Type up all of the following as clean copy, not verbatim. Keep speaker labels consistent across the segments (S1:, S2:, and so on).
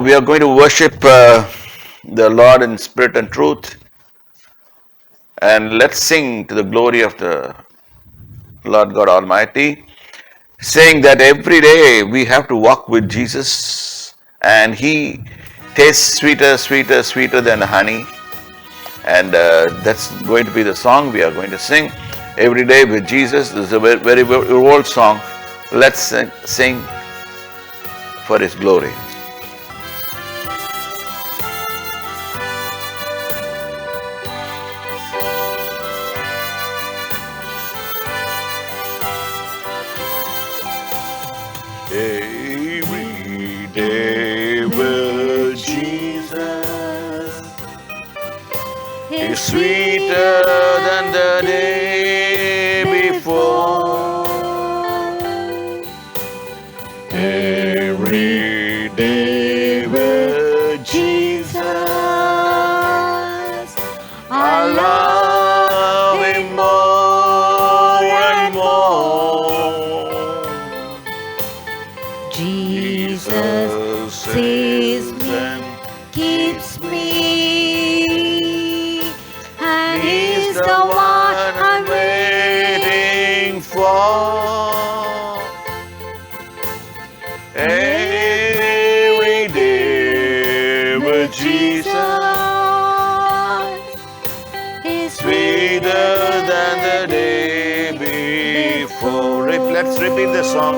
S1: We are going to worship the Lord in spirit and truth, and let's sing to the glory of the Lord God Almighty, saying that every day we have to walk with Jesus, and He tastes sweeter, sweeter, sweeter than honey, and that's going to be the song we are going to sing every day with Jesus. This is a very, very old song. Let's sing for His glory. Every day with Jesus is sweeter than the day before. Every day with Jesus, I love Him more and more.
S2: Jesus saves me, keeps me, and He's the one I'm
S1: waiting for. Every day with Jesus
S2: is
S1: sweeter than the day before. Let's repeat the song.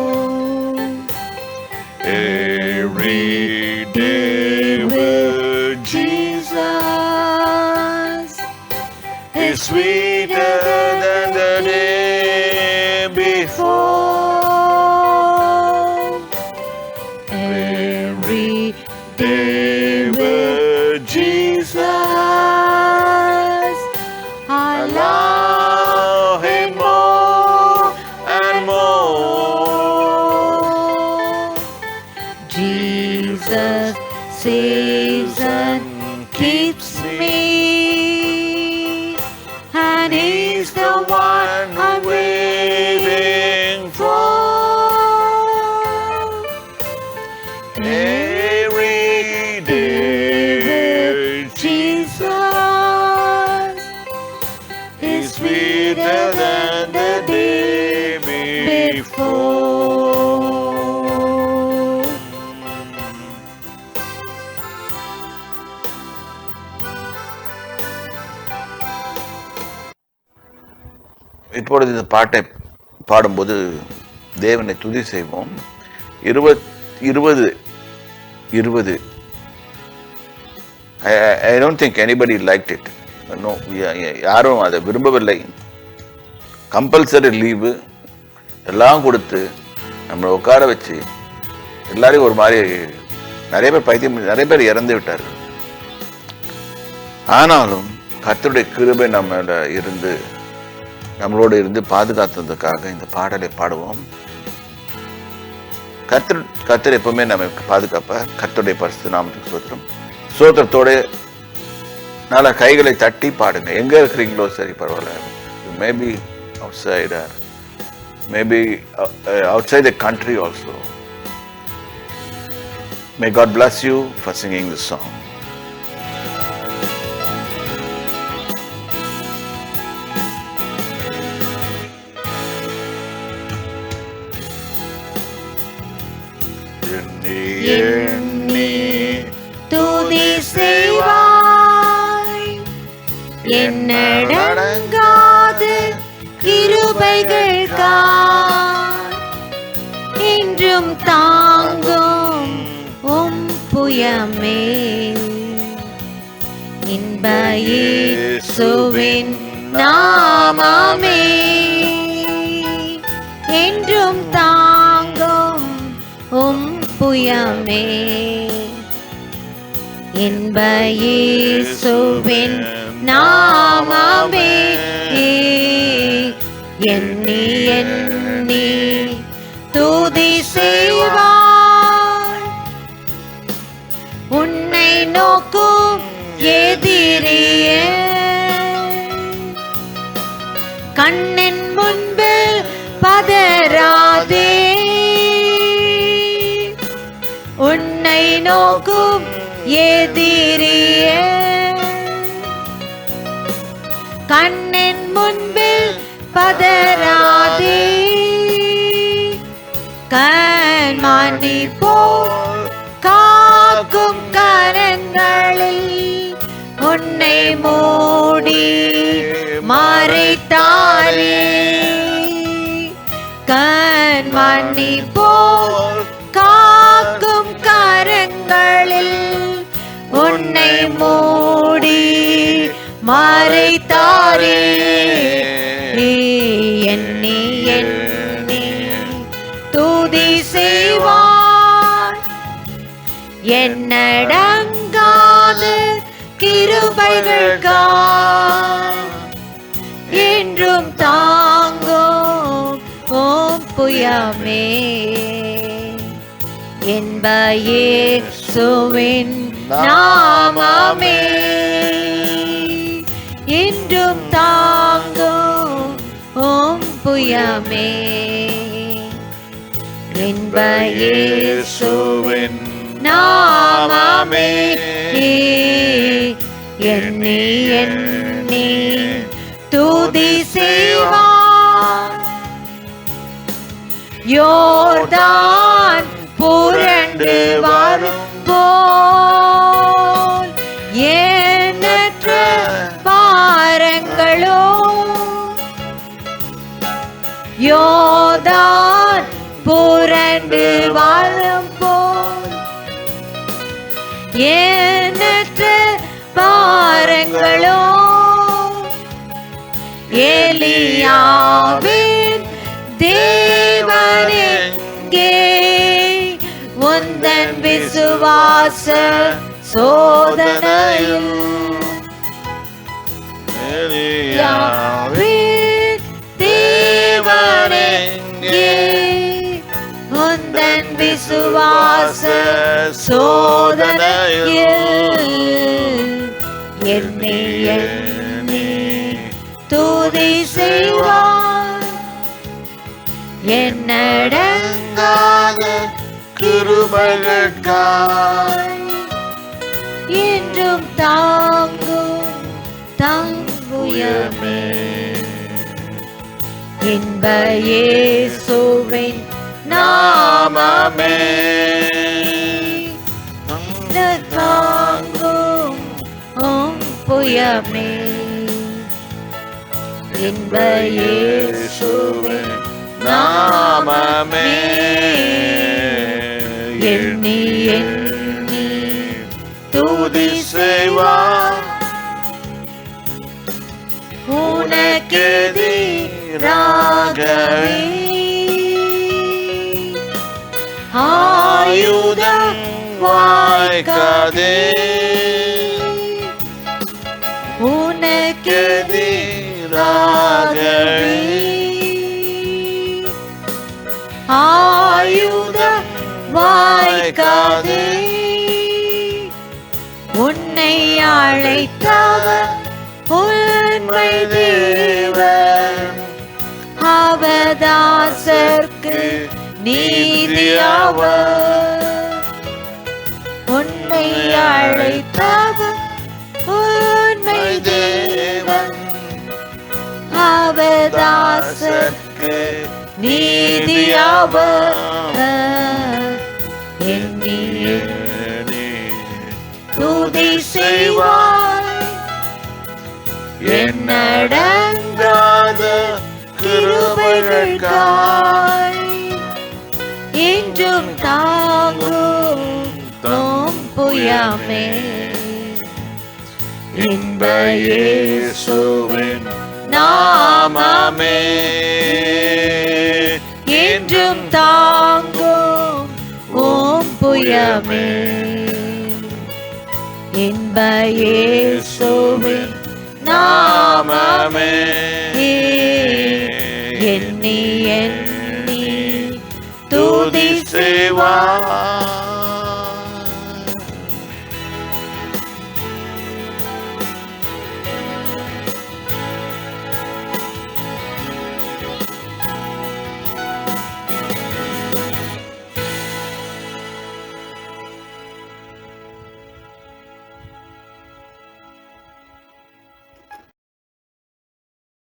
S1: Every day with Jesus is sweeter than the day before.
S2: Every
S1: Day with Jesus,
S2: I
S1: love Him more and more.
S2: Jesus saves and keeps me, and He's the one I'm waiting for.
S1: Every day with Jesus is sweeter than the day before. இப்பொழுது இந்த பாட்டை பாடும்போது தேவனை துதி செய்வோம். 20 I don't think anybody liked it. No, யாரும் அதை விரும்பவில்லை. கம்பல்சரி லீவு எல்லாம் கொடுத்து நம்மளை உட்கார வச்சு எல்லாரையும் ஒரு மாதிரி நிறைய பேர் பைத்தியம், நிறைய பேர் இறந்து விட்டார்கள். ஆனாலும் கர்த்தருடைய கிருபை நம்மளோடு இருந்து பாதுகாத்ததுக்காக இந்த பாடலை பாடுவோம். கர்த்தர் எப்பவுமே நம்ம பாதுகாப்பார். கர்த்தருடைய பரிசுத்த நாமத்துக்கு ஸ்தோத்திரம். ஸ்தோத்திரத்தோட நல்ல கைகளை தட்டி பாடுங்க. எங்க இருக்கிறீங்களோ சரி, பரவாயில்ல. Maybe outside or maybe outside the country also. May God bless you for singing this song.
S2: எண்ணி துதி செய்வாய், எண்ணடங்காத கிருபைகள் என்றும் தாங்கும் உம் புயமே. இன்ப இயேசுவின் நாமமே என்றும் தாங்கும் உம் புயமே. இன்ப இயேசுவின் நாமமே எண்ணி எண்ணி துதி செய்வாய், உன்னை நோக்கும் எதிரியே கண்ணின் முன்பில் பதறாதே. உன்னை நோக்கும் எதிரியே கண்ணின் முன்பில் பதறாதே. கண்மணி போல் காக்கும் கரங்களில் உன்னை மூடி மறைத்தாரே. கண்மணி போல் காக்கும் கரங்களில் உன்னை மூடி மறைத்தாரே. எண்ணி எண்ணி துதி செய்வார், எண்ணடங்காத கிருபைகள் என்றும் தாங்கும் ஓம் புயமே. என்ப இயேசுவின் நாமமே என்றும் தாங்கும் ஓம் புயமே. என்ப இயேசுவின் நாமமே எண்ணி எண்ணி துதி செய்வார். யோர்தான் புரண்டு வரும் போல் எண்ணற்ற பாரங்களோ, யோர்தான் புரண்டு வரும் போல் எண்ணற்ற பாரங்களோ. எலியாவின் தேவனெங்கே உந்தன் விசுவாச சோதனையில். எலியாவின் தேவனெங்கே உந்தன் விசுவாச சோதனையில். எண்ணி எண்ணி துதி செய்வார், என்னடங்காத கிருபைகள் என்றும் தாங்கும் தங்குயமே. இன்ப இயேசுவின் நாமமே தாங்கும் ஓம் புயமே. இன்ப இயேசுவின் நாமமே எண்ணி எண்ணி துதி செய்வார். உனக்கெதிராகவே ஆயுதம் வாய்க்காதே. உனக்கெதிராகவே ஆயுதம் வாய்க்காதே. உன்னை அழைத்தவர் உண்மை தேவன் அவதாசர்க்கு நீதியாவர் உன்னை அழைத்தவர் உண்மை தேவன் அவதாசர்க்கு நீதியாவர் எண்ணி துதி செய்வார் என்னடங்காத கிருபைகளுக்காய் இன்றும் தாங்கும் தோம் புயமே இன்ப இயேசுவின் நாமமே என்றும் தாங்கும் ஓம் புயமே இன்ப இயேசுவின் நாமமே எண்ணி எண்ணி துதி செய்வார்.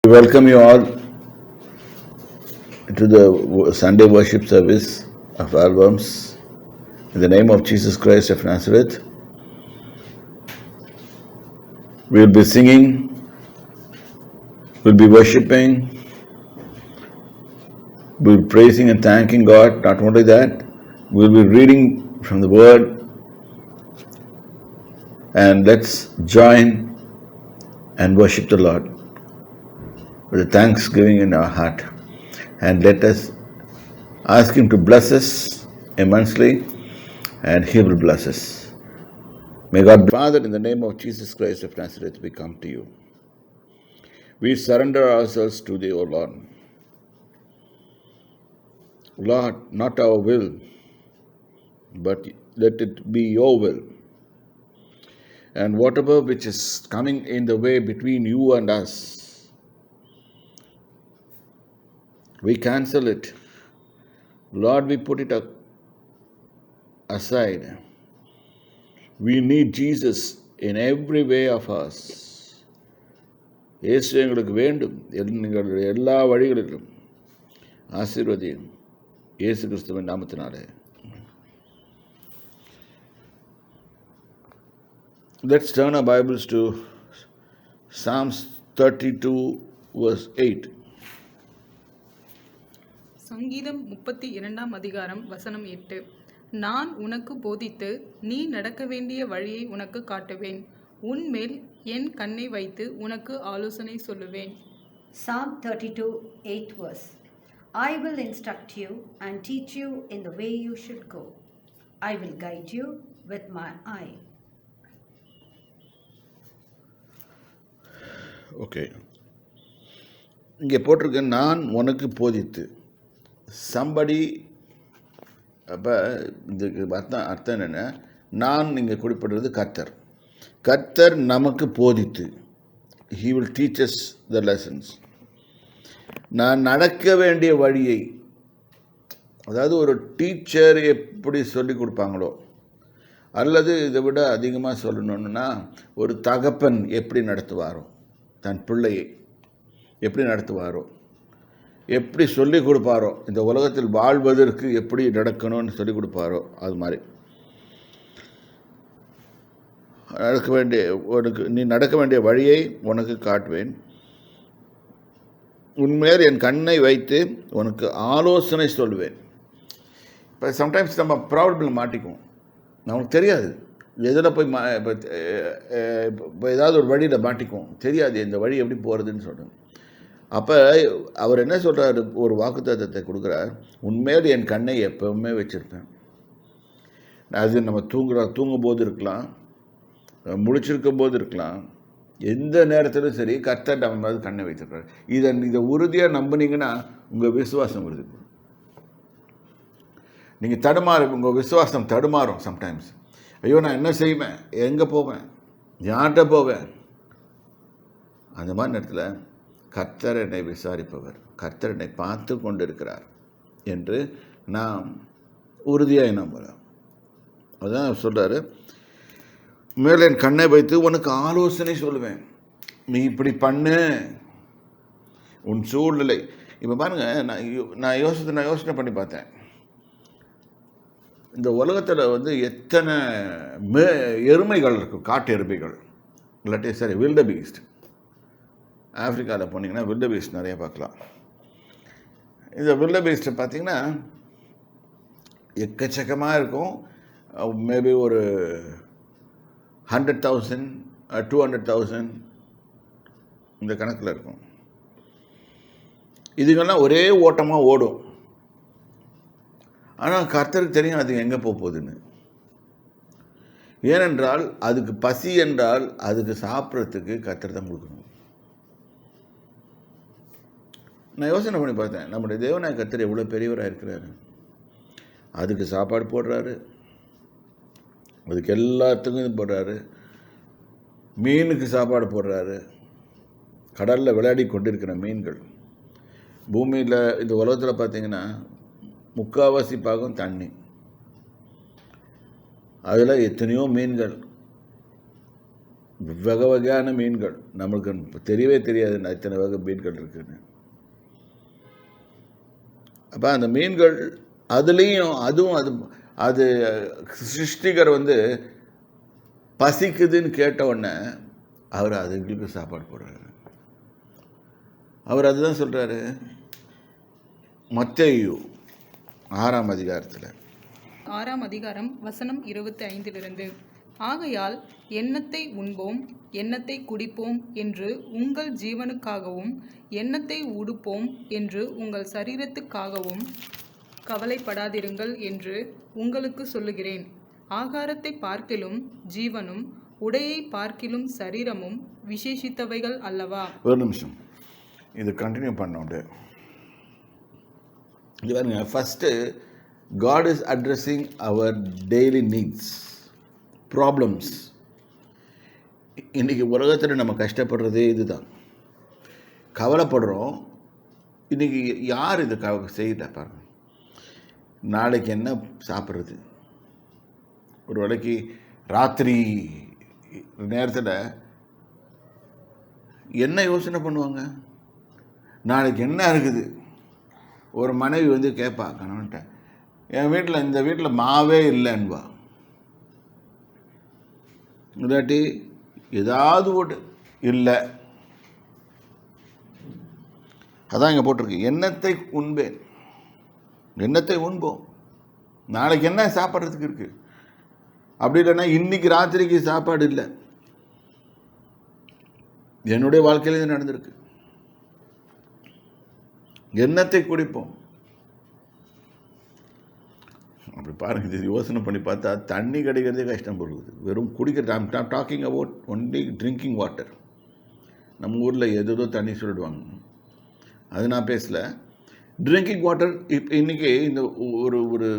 S1: We welcome you all to the Sunday worship service of albums in the name of Jesus Christ of Nazareth. We will be singing, we will be worshipping, we will be praising and thanking God. Not only that, we will be reading from the Word, and let's join and worship the Lord with a thanksgiving in our heart, and let us ask Him to bless us immensely, and He will bless us. May God bless. Father, in the name of Jesus Christ of Nazareth, we come to you. We surrender ourselves to Thee, O Lord. Lord, not our will, but let it be Your will. And whatever which is coming in the way between You and us, we cancel it. Lord, we put it aside. We need Jesus in every way of us. இயேசு எங்களுக்கு வேண்டும். எங்களுடைய எல்லா வழிகளிலும் ஆசீர்வதியும் இயேசு கிறிஸ்துவின் நாமத்தினாலே. Let's turn our Bibles to Psalms 32 verse 8.
S3: சங்கீதம் 32 அதிகாரம் வசனம் 8. நான் உனக்கு போதித்து நீ நடக்க வேண்டிய வழியை உனக்கு காட்டுவேன். உன்மேல் என் கண்ணை வைத்து உனக்கு ஆலோசனை சொல்லுவேன்.
S4: Psalm 32:8 verse. I will instruct you and teach you in the way you should go. I will guide you with my eye.
S1: Okay, இங்கே போட்டிருக்க நான் உனக்கு போதித்து. சம்படி, அப்போ இதுக்கு அர்த்தம் என்னென்னா, நான் இங்கே குறிப்பிடுறது கர்த்தர். கர்த்தர் நமக்கு போதித்து. He will teach us the lessons. நான் நடக்க வேண்டிய வழியை, அதாவது ஒரு டீச்சர் எப்படி சொல்லி கொடுப்பாங்களோ, அல்லது இதை விட அதிகமாக சொல்லணுன்னா ஒரு தகப்பன் எப்படி நடத்துவாரோ, தன் பிள்ளையை எப்படி நடத்துவாரோ, எப்படி சொல்லிக் கொடுப்பாரோ, இந்த உலகத்தில் வாழ்வதற்கு எப்படி நடக்கணும்னு சொல்லிக் கொடுப்பாரோ, அது மாதிரி நீ நடக்க வேண்டிய வழியை உனக்கு காட்டுவேன். உன்மேல் என் கண்ணை வைத்து உனக்கு ஆலோசனை சொல்வேன். இப்போ சம்டைம்ஸ் நம்ம ப்ராப்ளம் மாட்டிக்குவோம், நமக்கு தெரியாது எதில் போய் இப்போ ஏதாவது ஒரு வழியில் மாட்டிக்குவோம், தெரியாது இந்த வழி எப்படி போகிறதுன்னு சொல்கிறேன். அப்போ அவர் என்ன சொல்கிறார், ஒரு வாக்குத்தத்தத்தை கொடுக்குறார். உன்மேல் என் கண்ணை எப்பவுமே வச்சுருப்பேன். அது நம்ம தூங்கும் போது இருக்கலாம், முழிச்சிருக்கும் போது இருக்கலாம், எந்த நேரத்திலும் சரி கர்த்தர் நம்ம மேலே கண்ணை வைத்திருக்காரு. இதை உறுதியாக நம்பினீங்கன்னா உங்கள் விசுவாசம் உறுதி. நீங்கள் உங்கள் விசுவாசம் தடுமாறும் சம்டைம்ஸ். ஐயோ நான் என்ன செய்வேன், எங்கே போவேன், யார்கிட்ட போவேன், அந்த மாதிரி நேரத்தில் கர்த்தர் என்னை விசாரிப்பவர், கர்த்தர் என்னை பார்த்து கொண்டு இருக்கிறார் என்று நாம் உறுதியாக நம்பலாம். அதுதான் சொல்கிறாரு, மேலே என் கண்ணை வைத்து உனக்கு ஆலோசனை சொல்லுவேன், நீ இப்படி பண்ணு. உன் சூழ்நிலை இப்போ பாருங்கள், நான் யோசனை பண்ணி பார்த்தேன். இந்த உலகத்தில் எத்தனை எருமைகள் இருக்கும், காட்டு எருமைகள், இல்லாட்டி சரி வில்ட பீஸ்ட். ஆஃப்ரிக்காவில் போனீங்கன்னா வில்ட பீஸ்ட் நிறைய பார்க்கலாம். இந்த வில்ட பீஸ்ட்டை பார்த்தீங்கன்னா எக்கச்சக்கமாக இருக்கும். மேபி ஒரு 100,000 200,000 இந்த கணக்கில் இருக்கும். இதுங்கெல்லாம் ஒரே ஓட்டமாக ஓடும். ஆனால் கர்த்தருக்கு தெரியும் அது எங்கே போகுதுன்னு. ஏனென்றால் அதுக்கு பசி என்றால் அதுக்கு சாப்பிட்றதுக்கு கர்த்தர் தான் கொடுக்கணும். நான் யோசனை பண்ணி பார்த்தேன், நம்முடைய தேவனாய கர்த்தர் எவ்வளோ பெரியவராக இருக்கிறாரு. அதுக்கு சாப்பாடு போடுறாரு, அதுக்கு எல்லாத்துக்கும் இது போடுறாரு, மீனுக்கு சாப்பாடு போடுறாரு. கடலில் விளையாடி கொண்டிருக்கிற மீன்கள், பூமியில் இந்த உலகத்தில் பார்த்திங்கன்னா 3/4 பாகம் தண்ணி, அதில் எத்தனையோ மீன்கள், வகை வகையான மீன்கள், நம்மளுக்கு தெரியவே தெரியாது எத்தனை வகை மீன்கள் இருக்குன்னு. அப்போ அந்த மீன்கள் அதுலேயும் அது சிருஷ்டிகர் பசிக்குதுன்னு கேட்ட உடனே அவர் அதுங்களுக்கு சாப்பாடு போடுறாரு. அவர் அதுதான் சொல்கிறாரு மத்தேயு 6ஆம் அதிகாரத்தில்.
S3: 6ஆம் அதிகாரம் வசனம் 25 ஆகையால் எண்ணத்தை உண்போம் எண்ணத்தை குடிப்போம் என்று உங்கள் ஜீவனுக்காகவும் எண்ணத்தை உடுப்போம் என்று உங்கள் சரீரத்துக்காகவும் கவலைப்படாதிருங்கள் என்று உங்களுக்கு சொல்லுகிறேன். ஆகாரத்தை பார்க்கிலும் ஜீவனும் உடையை பார்க்கிலும் சரீரமும் விசேஷித்தவைகள் அல்லவா.
S1: ஒரு நிமிஷம் இது கண்டினியூ பண்ணோண்டு. இது பாருங்க, first God is addressing our daily needs, problems. இன்றைக்கி உலகத்தில் நம்ம கஷ்டப்படுறதே இதுதான், கவலைப்படுறோம். இன்றைக்கி யார் இது செய்யல பாருங்க. நாளைக்கு என்ன சாப்பிட்றது, ஒரு வேளைக்கு ராத்திரி நேரத்தில் என்ன யோசனை பண்ணுவாங்க, நாளைக்கு என்ன இருக்குது. ஒரு மனைவி கேட்பா கணவன்கிட்ட, என் வீட்டில் இந்த வீட்டில் மாவே இல்லைன்னுவா, இல்லாட்டி ஏதாவது ஒரு இல்லை. அதான் இங்கே போட்டிருக்கு, எண்ணத்தை உண்பேன், எண்ணத்தை உண்போம், நாளைக்கு என்ன சாப்பிட்றதுக்கு இருக்குது. அப்படி இல்லைன்னா இன்றைக்கி ராத்திரிக்கு சாப்பாடு இல்லை. என்னுடைய வாழ்க்கையில் இது நடந்திருக்கு. எண்ணத்தை குடிப்போம். அப்படி பாருங்கள், இது யோசனை பண்ணி பார்த்தா தண்ணி கிடைக்கிறதே கஷ்டம் போடுது. வெறும் குடிக்கிறது. I'm talking about only drinking water. நம்ம ஊரில் ஏதோ தண்ணி சொல்லிடுவாங்க, அது நான் பேசலை. ட்ரிங்கிங் வாட்டர் இன்றைக்கி இந்த ஒரு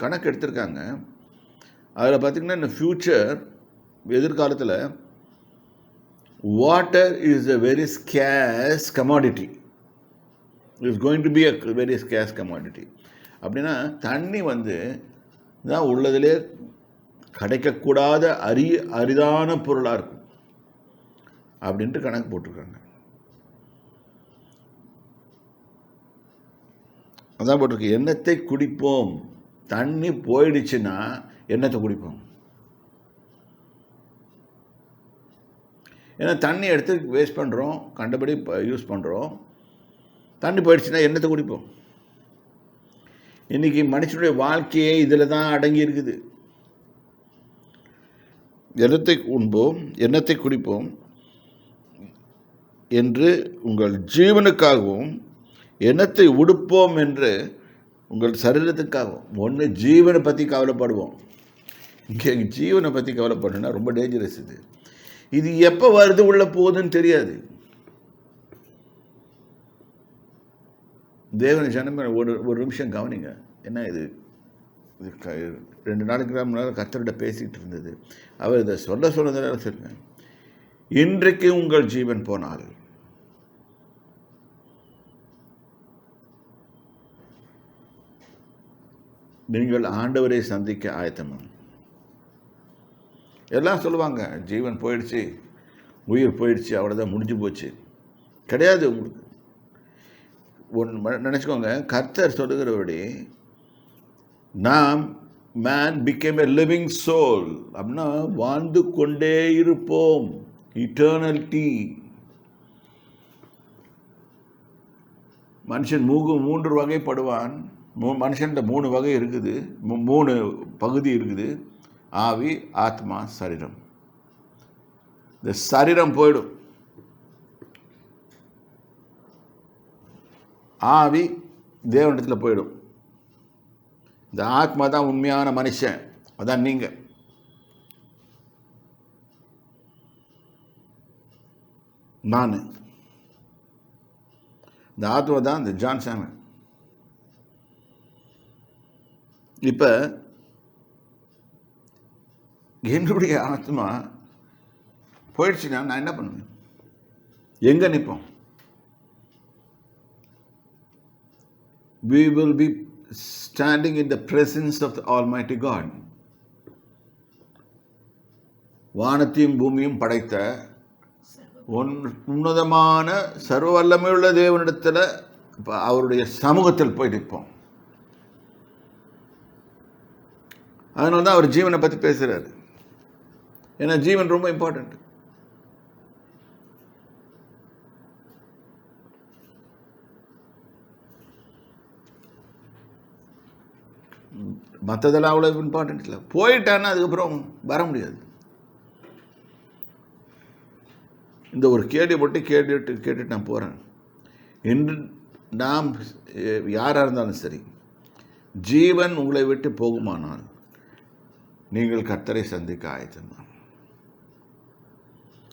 S1: கணக்கு எடுத்திருக்காங்க. அதில் பார்த்திங்கன்னா இந்த ஃப்யூச்சர் எதிர்காலத்தில் water is a very scarce commodity. It's going to be a very scarce commodity. அப்படின்னா தண்ணி தான் உள்ளதிலே கிடைக்கக்கூடாத அரிதான பொருளாக இருக்கும் அப்படின்ட்டு கணக்கு போட்டிருக்காங்க. அதான் போட்டிருக்கு, எண்ணத்தை குடிப்போம். தண்ணி போயிடுச்சுன்னா எண்ணத்தை குடிப்போம். ஏன்னா தண்ணி எடுத்து வேஸ்ட் பண்ணுறோம், கண்டபடி யூஸ் பண்ணுறோம். தண்ணி போயிடுச்சுன்னா எண்ணத்தை குடிப்போம். இன்றைக்கி மனுஷனுடைய வாழ்க்கையே இதில் தான் அடங்கி இருக்குது. எண்ணத்தை உண்போம், எண்ணத்தை குடிப்போம் என்று உங்கள் ஜீவனுக்காகவும் எண்ணத்தை உடுப்போம் என்று உங்கள் சரீரத்துக்காகவும். ஒன்று ஜீவனை பற்றி கவலைப்படுவோம். இங்கே ஜீவனை பற்றி கவலைப்படணுன்னா ரொம்ப டேஞ்சரஸ். இது எப்போ வருது உள்ள போகுதுன்னு தெரியாது. தேவனை ஜனமே ஒரு நிமிஷம் கவனிங்க. என்ன இது 2 நாளைக்கு முன்னால் கர்த்தர்கிட்ட பேசிக்கிட்டு இருந்தது. அவர் இதை சொன்னதால சொல்லுங்க. இன்றைக்கு உங்கள் ஜீவன் போனால் நீங்கள் ஆண்டவரை சந்திக்க ஆயத்தமா? எல்லாம் சொல்லுவாங்க ஜீவன் போயிடுச்சு, உயிர் போயிடுச்சு, அவ்வளோதான், முடிஞ்சு போச்சு. கிடையாது. உங்களுக்கு ஒன்று நினச்சிக்கோங்க, கர்த்தர் சொல்லுகிறபடி நாம் man became a living soul அப்படின்னா வாழ்ந்து கொண்டே இருப்போம். இட்டர்னலிட்டி. மனுஷன் 3 வகைப்படுவான். மனுஷன்ட்ட 3 வகை இருக்குது, 3 பகுதி இருக்குது: ஆவி, ஆத்மா, சரீரம். இந்த சரீரம் போயிடும், ஆவி தேவனிடத்தில் போயிடும். இந்த ஆத்மா தான் உண்மையான மனுஷன், அதான் நீங்கள். நான் இந்த ஆத்மா தான் இந்த ஜான் சாமன். இப்போ என்னுடைய ஆத்மா போயிடுச்சுன்னா நான் என்ன பண்ணுவேன்? எங்கே நிற்போம்? We will be standing in the presence of the Almighty God. வானத்தையும் பூமியும் படைத்த உன்னதமான சர்வ வல்லமையுள்ள தேவனிடத்தில் அவருடைய சமூகத்தில் போய் நிற்போம். அதனால தான் அவர் ஜீவனை பற்றி பேசுகிறார். ஏன்னா ஜீவன் ரொம்ப இம்பார்ட்டண்ட். மற்றதெல்லாம் அவ்வளோ இம்பார்ட்டன்ட் இல்லை. போயிட்டான்னா அதுக்கப்புறம் வர முடியாது. இந்த ஒரு கேள்வி மட்டும் கேட்டுட்டு நான் போகிறேன். என்று நாம் யாராக இருந்தாலும் சரி, ஜீவன் உங்களை விட்டு போகுமானால் நீங்கள் கர்த்தரை சந்திக்க ஆயத்தம்தான்.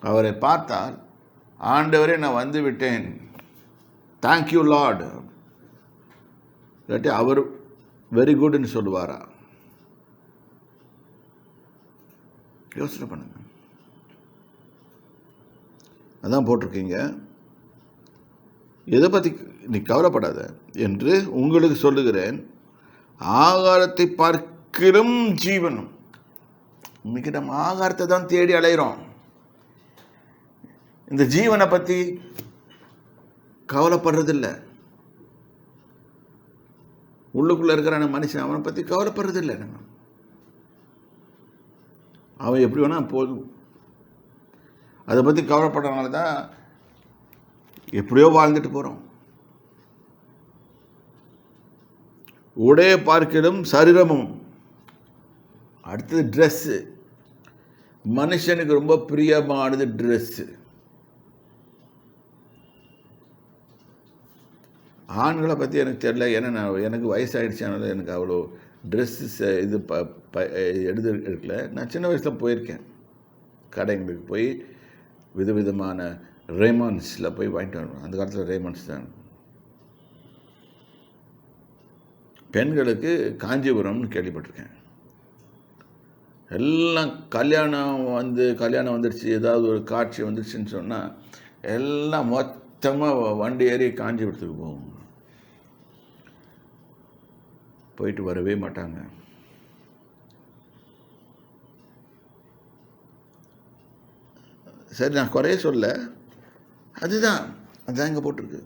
S1: அவரை பார்த்தால், ஆண்டவரே நான் வந்து விட்டேன், தேங்க்யூ லார்ட், இல்லாட்டி அவர் வெரி குட்னு சொல்லுவாரா? யோசனை பண்ணுங்க. அதான் போட்டிருக்கீங்க, எதை பற்றி நீ கவலைப்படாத என்று உங்களுக்கு சொல்லுகிறேன், ஆகாரத்தை பார்க்கிலும் ஜீவனும். இன்னைக்கு நம்ம ஆகாரத்தை தான் தேடி அலைகிறோம். இந்த ஜீவனை பற்றி கவலைப்படுறதில்லை. உள்ளுக்குள்ளே இருக்கிறான மனுஷன், அவனை பற்றி கவலைப்படுறதில்லை. நம்ம அவன் எப்படி வேணால் போதும், அதை பற்றி கவலைப்படுறதுனால தான் எப்படியோ வாழ்ந்துட்டு போகிறோம். உடைய பார்க்கிலும் சரீரமும். அடுத்தது ட்ரெஸ்ஸு. மனுஷனுக்கு ரொம்ப பிரியமானது ட்ரெஸ்ஸு. ஆண்களை பற்றி எனக்கு தெரியல, ஏன்னா எனக்கு வயசாகிடுச்சானால எனக்கு அவ்வளோ ட்ரெஸ்ஸு இது எடுக்கல. நான் சின்ன வயசில் போயிருக்கேன், கடைங்களுக்கு போய் விதவிதமான ரேமான்ஸில் போய் வாங்கிட்டு வரணும். அந்த காலத்தில் ரேமான்ஸ் தான். பெண்களுக்கு காஞ்சிபுரம்னு கேள்விப்பட்டிருக்கேன். எல்லாம் கல்யாணம் வந்துடுச்சு, ஏதாவது ஒரு காட்சி வந்துடுச்சுன்னு சொன்னால் எல்லாம் மொத்தமாக வண்டி ஏறி காஞ்சிபுரத்துக்கு போகும். போயிட்டு வரவே மாட்டாங்க. சரி, நான் குறைய சொல்ல, அதுதான் இங்கே போட்டிருக்கு.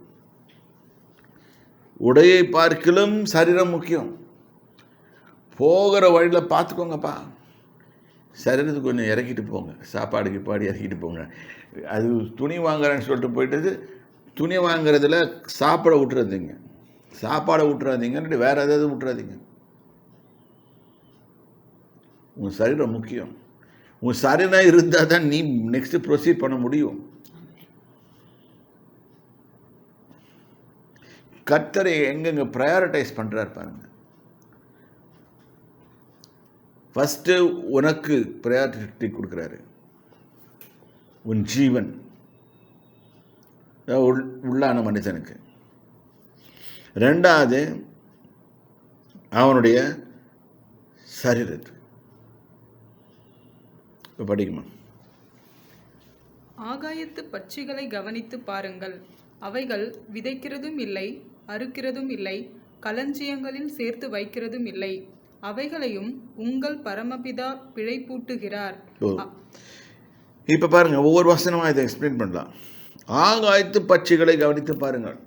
S1: உடையை பார்க்கிலும் சரீரம் முக்கியம். போகிற வழியில் பார்த்துக்கோங்கப்பா, சரீரத்துக்கு கொஞ்சம் இறக்கிட்டு போங்க, சாப்பாடு கிப்பாடு இறக்கிட்டு போங்க. அது துணி வாங்குறேன்னு சொல்லிட்டு போயிட்டது, துணி வாங்குறதுல சாப்பாடை விட்டுறாதீங்க, சாப்பாடை விட்டுறாதீங்க, வேற ஏதாவது விட்டுறாதீங்க. உன் சரீரம் முக்கியம். உன் சரீரம் இருந்தால் தான் நீ நெக்ஸ்ட் ப்ரொசீட் பண்ண முடியும். கர்த்தரை எங்கெங்க ப்ரையாரிட்டைஸ் பண்ணுறாரு பாருங்க. ஃபஸ்ட்டு உனக்கு ப்ரையாரிட்டி கொடுக்குறாரு, உன் ஜீவன் உள்ளான மனிதனுக்கு. ரெண்டாவது அவனுடைய சரீரத்துக்கு. இப்போ படிக்குமா?
S3: ஆகாயத்து பட்சிகளை கவனித்து பாருங்கள், அவைகள் விதைக்கிறதும் இல்லை, அறுக்கிறதும் இல்லை, களஞ்சியங்களில் சேர்த்து வைக்கிறதும் இல்லை, அவைகளையும் உங்கள் பரமபிதா பிழைப்பூட்டுகிறார்.
S1: இப்போ பாருங்க, ஒவ்வொரு வசனமாக இதை எக்ஸ்பிளைன் பண்ணலாம். ஆகாயத்து பட்சிகளை கவனித்து பாருங்கள்.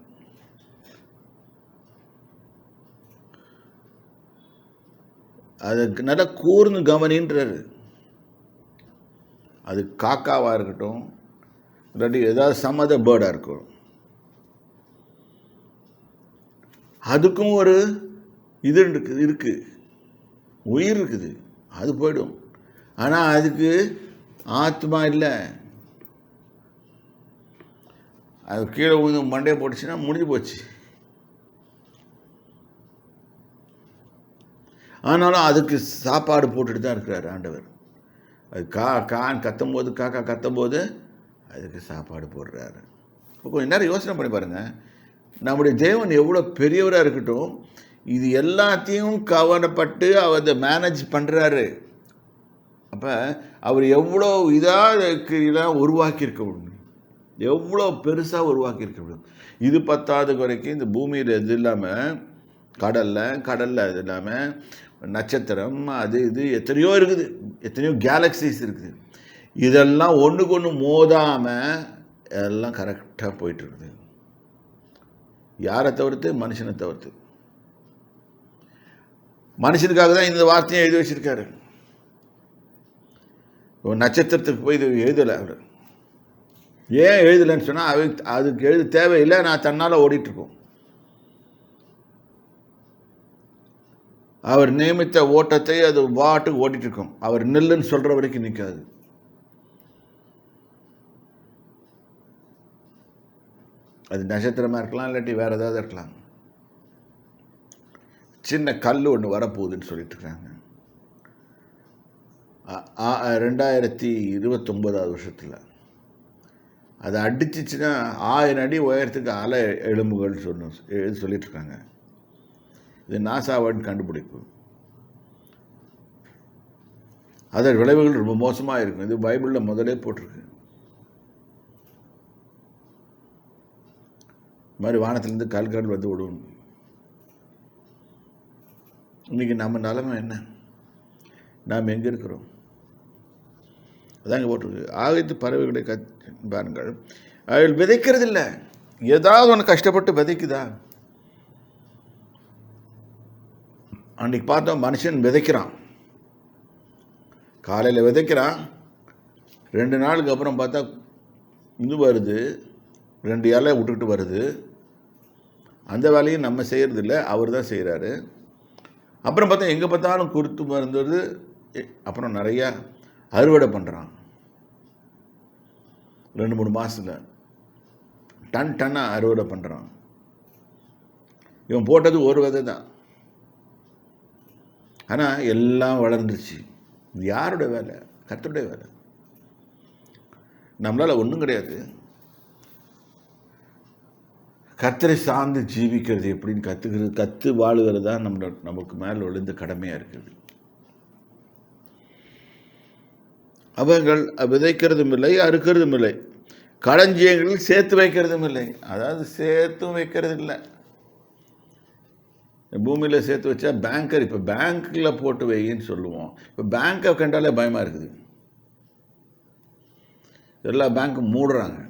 S1: அதுக்கு நல்லா கூர்ந்து கவனின்றாரு. அது காக்காவாக இருக்கட்டும், இல்லாட்டி ஏதாவது சம்மத பேர்டாக இருக்கும், அதுக்கும் ஒரு இது இருக்குது, உயிர் இருக்குது, அது போயிடும். ஆனால் அதுக்கு ஆத்மா இல்லை. அது கீழே விழுந்து மண்டையை போட்டுச்சுன்னா முடிஞ்சு போச்சு. ஆனாலும் அதுக்கு சாப்பாடு போட்டுட்டு தான் இருக்கிறார் ஆண்டவர். அது கான் கத்தும்போது, காக்கா கத்தும்போது அதுக்கு சாப்பாடு போடுறாரு. கொஞ்சம் நேரம் யோசனை பண்ணி பாருங்கள், நம்முடைய தேவன் எவ்வளோ பெரியவராக இருக்கட்டும், இது எல்லாத்தையும் கவனப்பட்டு அவர் மேனேஜ் பண்ணுறாரு. அப்போ அவர் எவ்வளோ இதாக உருவாக்கியிருக்க முடியும், எவ்வளோ பெருசாக உருவாக்கியிருக்க முடியும். இது பத்தாத வரைக்கும் இந்த பூமியில் இது இல்லாமல் கடலில் இது இல்லாமல் நட்சத்திரம், அது இது எத்தனையோ இருக்குது, எத்தனையோ கேலக்சிஸ் இருக்குது. இதெல்லாம் ஒன்றுக்கு ஒன்று மோதாமல் எல்லாம் கரெக்டாக போயிட்டுருக்குது. யாரை தவிர்த்து? மனுஷனை தவிர்த்து. மனுஷனுக்காக தான் இந்த வார்த்தையை எழுதி வச்சிருக்காரு. நட்சத்திரத்துக்கு போய் இது எழுதலை அவர். ஏன் எழுதலைன்னு சொன்னால் அதுக்கு எழுத தேவையில்லை, நான் தன்னால் ஓடிட்டுருக்கோம். அவர் நியமித்த ஓட்டத்தை அது பாட்டுக்கு ஓடிட்டு இருக்கும். அவர் நில்லுன்னு சொல்கிற வரைக்கும் நிற்காது. அது நட்சத்திரமாக இருக்கலாம், இல்லாட்டி வேறு ஏதாவது இருக்கலாம். சின்ன கல் ஒன்று வரப்போகுதுன்னு சொல்லிட்டு இருக்காங்க. 2029 வருஷத்தில் அதை அடிச்சிச்சுன்னா 1000 அடி உயரத்துக்கு அலை எலும்புகள் சொல்லிட்டு இருக்காங்க. இது நாசாவின் கண்டுபிடிப்பு. அதன் விளைவுகள் ரொம்ப மோசமாக இருக்கும். இது பைபிளில் முதலே போட்டிருக்கு. இது மாதிரி வானத்திலேருந்து கல்கடல் வந்து விடுவோம். இன்றைக்கி நம்ம நிலைமை என்ன? நாம் எங்கே இருக்கிறோம்? அதாங்க போட்டிருக்கு. ஆகாயத்து பறவைகளை பாருங்கள், அவள் விதைக்கிறது இல்லை, ஏதாவது ஒன்று கஷ்டப்பட்டு விதைக்குதா? அன்றைக்கி பார்த்தோம், மனுஷன் விதைக்கிறான், காலையில் விதைக்கிறான், 2 நாளுக்கு அப்புறம் பார்த்தா இது வருது, 2 இலை விட்டுக்கிட்டு வருது. அந்த வேலையும் நம்ம செய்கிறதில்ல, அவர் தான் செய்கிறாரு. அப்புறம் பார்த்தா எங்கே பார்த்தாலும் குருத்து மருந்து வருது. அப்புறம் நிறையா அறுவடை பண்ணுறான். 2-3 மாதத்தில் டன்னாக அறுவடை பண்ணுறான். இவன் போட்டது ஒரு விதை தான், ஆனால் எல்லாம் வளர்ந்துருச்சு. இது யாருடைய வேலை? கர்த்தருடைய வேலை. நம்மளால் ஒன்றும் கிடையாது. கர்த்தரை சார்ந்து ஜீவிக்கிறது எப்படின்னு கற்று வாழுகிறது தான் நமக்கு மேலே விழுந்த கடமையாக இருக்குது. அவர்கள் விதைக்கிறதும் இல்லை, அறுக்கிறதும் இல்லை, களஞ்சியங்களில் சேர்த்து வைக்கிறதும் இல்லை. அதாவது சேர்த்தும் வைக்கிறது இல்லை. பூமியில் சேர்த்து வச்சா பேங்கர், இப்போ பேங்க்கில் போட்டு வைன்னு சொல்லுவோம். இப்போ பேங்கை கண்டாலே பயமாக இருக்குது. எல்லா பேங்க்கும் மூடுறாங்க.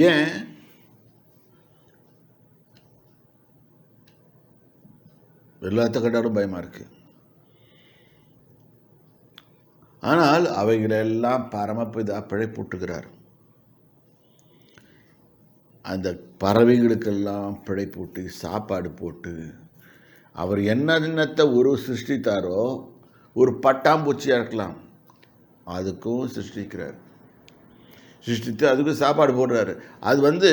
S1: ஏன்? எல்லாத்த கண்டாலும் பயமாக இருக்குது. ஆனால் அவைகளெல்லாம் பரமபிதா பிழைப்பூட்டுகிறார். அந்த பறவைகளுக்கெல்லாம் பிழைப்பூட்டி சாப்பாடு போட்டு, அவர் என்னத்தை சிருஷ்டித்தாரோ, ஒரு பட்டாம்பூச்சியாக இருக்கலாம், அதுக்கும் சிருஷ்டிக்கிறார். சிருஷ்டித்து அதுக்கும் சாப்பாடு போடுறாரு. அது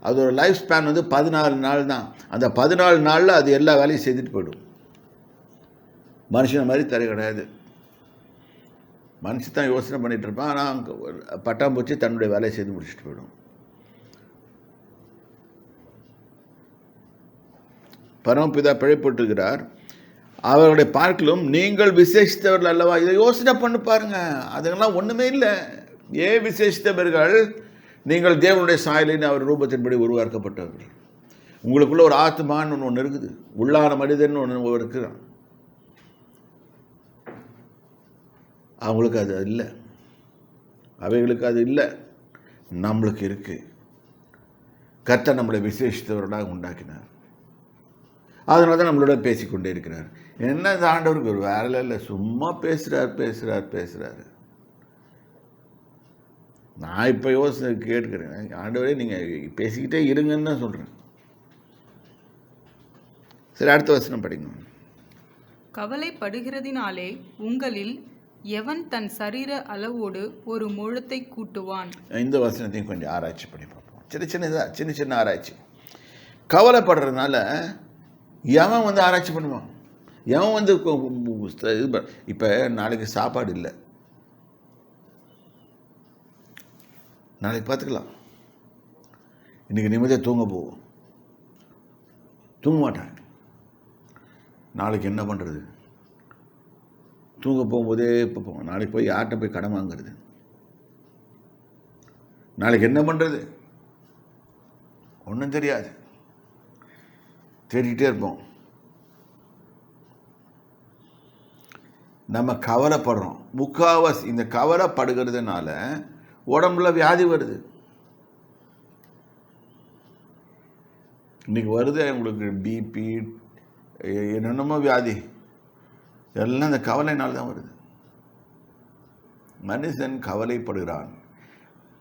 S1: அதோட லைஃப் ஸ்பேன் 14 நாள் தான். அந்த 14 நாளில் அது எல்லா வேலையும் செய்துட்டு போய்டும். மனுஷனை மாதிரி தரை கிடையாது. மனுஷன் தான் யோசனை பண்ணிகிட்டு இருப்பான், ஆனால் பட்டாம்பூச்சி தன்னுடைய வேலையை செய்து முடிச்சுட்டு போயிடும். பரமபிதா பிழைப்பட்டுகிறார். அவர்களை பார்க்கலும் நீங்கள் விசேஷித்தவர்கள் அல்லவா. இதை யோசனை பண்ணி பாருங்க. அதெல்லாம் ஒன்றுமே இல்லை. ஏன் விசேஷித்தவர்கள்? நீங்கள் தேவனுடைய சாயலின் அவர் ரூபத்தின்படி உருவாக்கப்பட்டவர்கள். உங்களுக்குள்ள ஒரு ஆத்மான்னு ஒன்று இருக்குது, உள்ளான மனிதன் ஒன்று இருக்கிறான். அவங்களுக்கு அது இல்லை, அவைகளுக்கு அது இல்லை, நம்மளுக்கு இருக்கு. கர்த்தர் நம்மளை விசேஷித்தவர்களாக உண்டாக்கினார். அதனால தான் நம்மளோட பேசிக்கொண்டே இருக்கிறார். என்ன இந்த ஆண்டவருக்கு ஒரு வேலை இல்லை, சும்மா பேசுகிறார். நான் இப்போ யோசனை கேட்கிறேன், ஆண்டவரே நீங்கள் பேசிக்கிட்டே இருங்கன்னு தான் சொல்கிறேன். சரி, அடுத்த வசனம் படிங்க.
S3: கவலைப்படுகிறதினாலே உங்களில் எவன் தன் சரீர அளவோடு ஒரு முழத்தை கூட்டுவான்?
S1: இந்த வசனத்தையும் கொஞ்சம் ஆராய்ச்சி பண்ணி பார்ப்போம். சின்ன ஆராய்ச்சி. கவலைப்படுறதுனால எவன் ஆராய்ச்சி பண்ணுவான்? எவன் இப்போ நாளைக்கு சாப்பாடு இல்லை, நாளைக்கு பார்த்துக்கலாம், இன்றைக்கி நிம்மதியாக தூங்க போவோம், தூங்க மாட்டேன், நாளைக்கு என்ன பண்ணுறது, தூங்க போகும்போதே இப்போ நாளைக்கு போய் யார்கிட்ட போய் கடன் வாங்கிறது, நாளைக்கு என்ன பண்ணுறது, ஒன்றும் தெரியாது, தேடிக்கிட்டே இருப்போம். நம்ம கவலைப்படுறோம். முக்காவாசி இந்த கவலைப்படுகிறதுனால உடம்புல வியாதி வருது. இன்றைக்கி வருது உங்களுக்கு பிபி, என்னென்னமோ வியாதி, எல்லாம் இந்த கவலையினால தான் வருது. மனுஷன் கவலைப்படுகிறான்.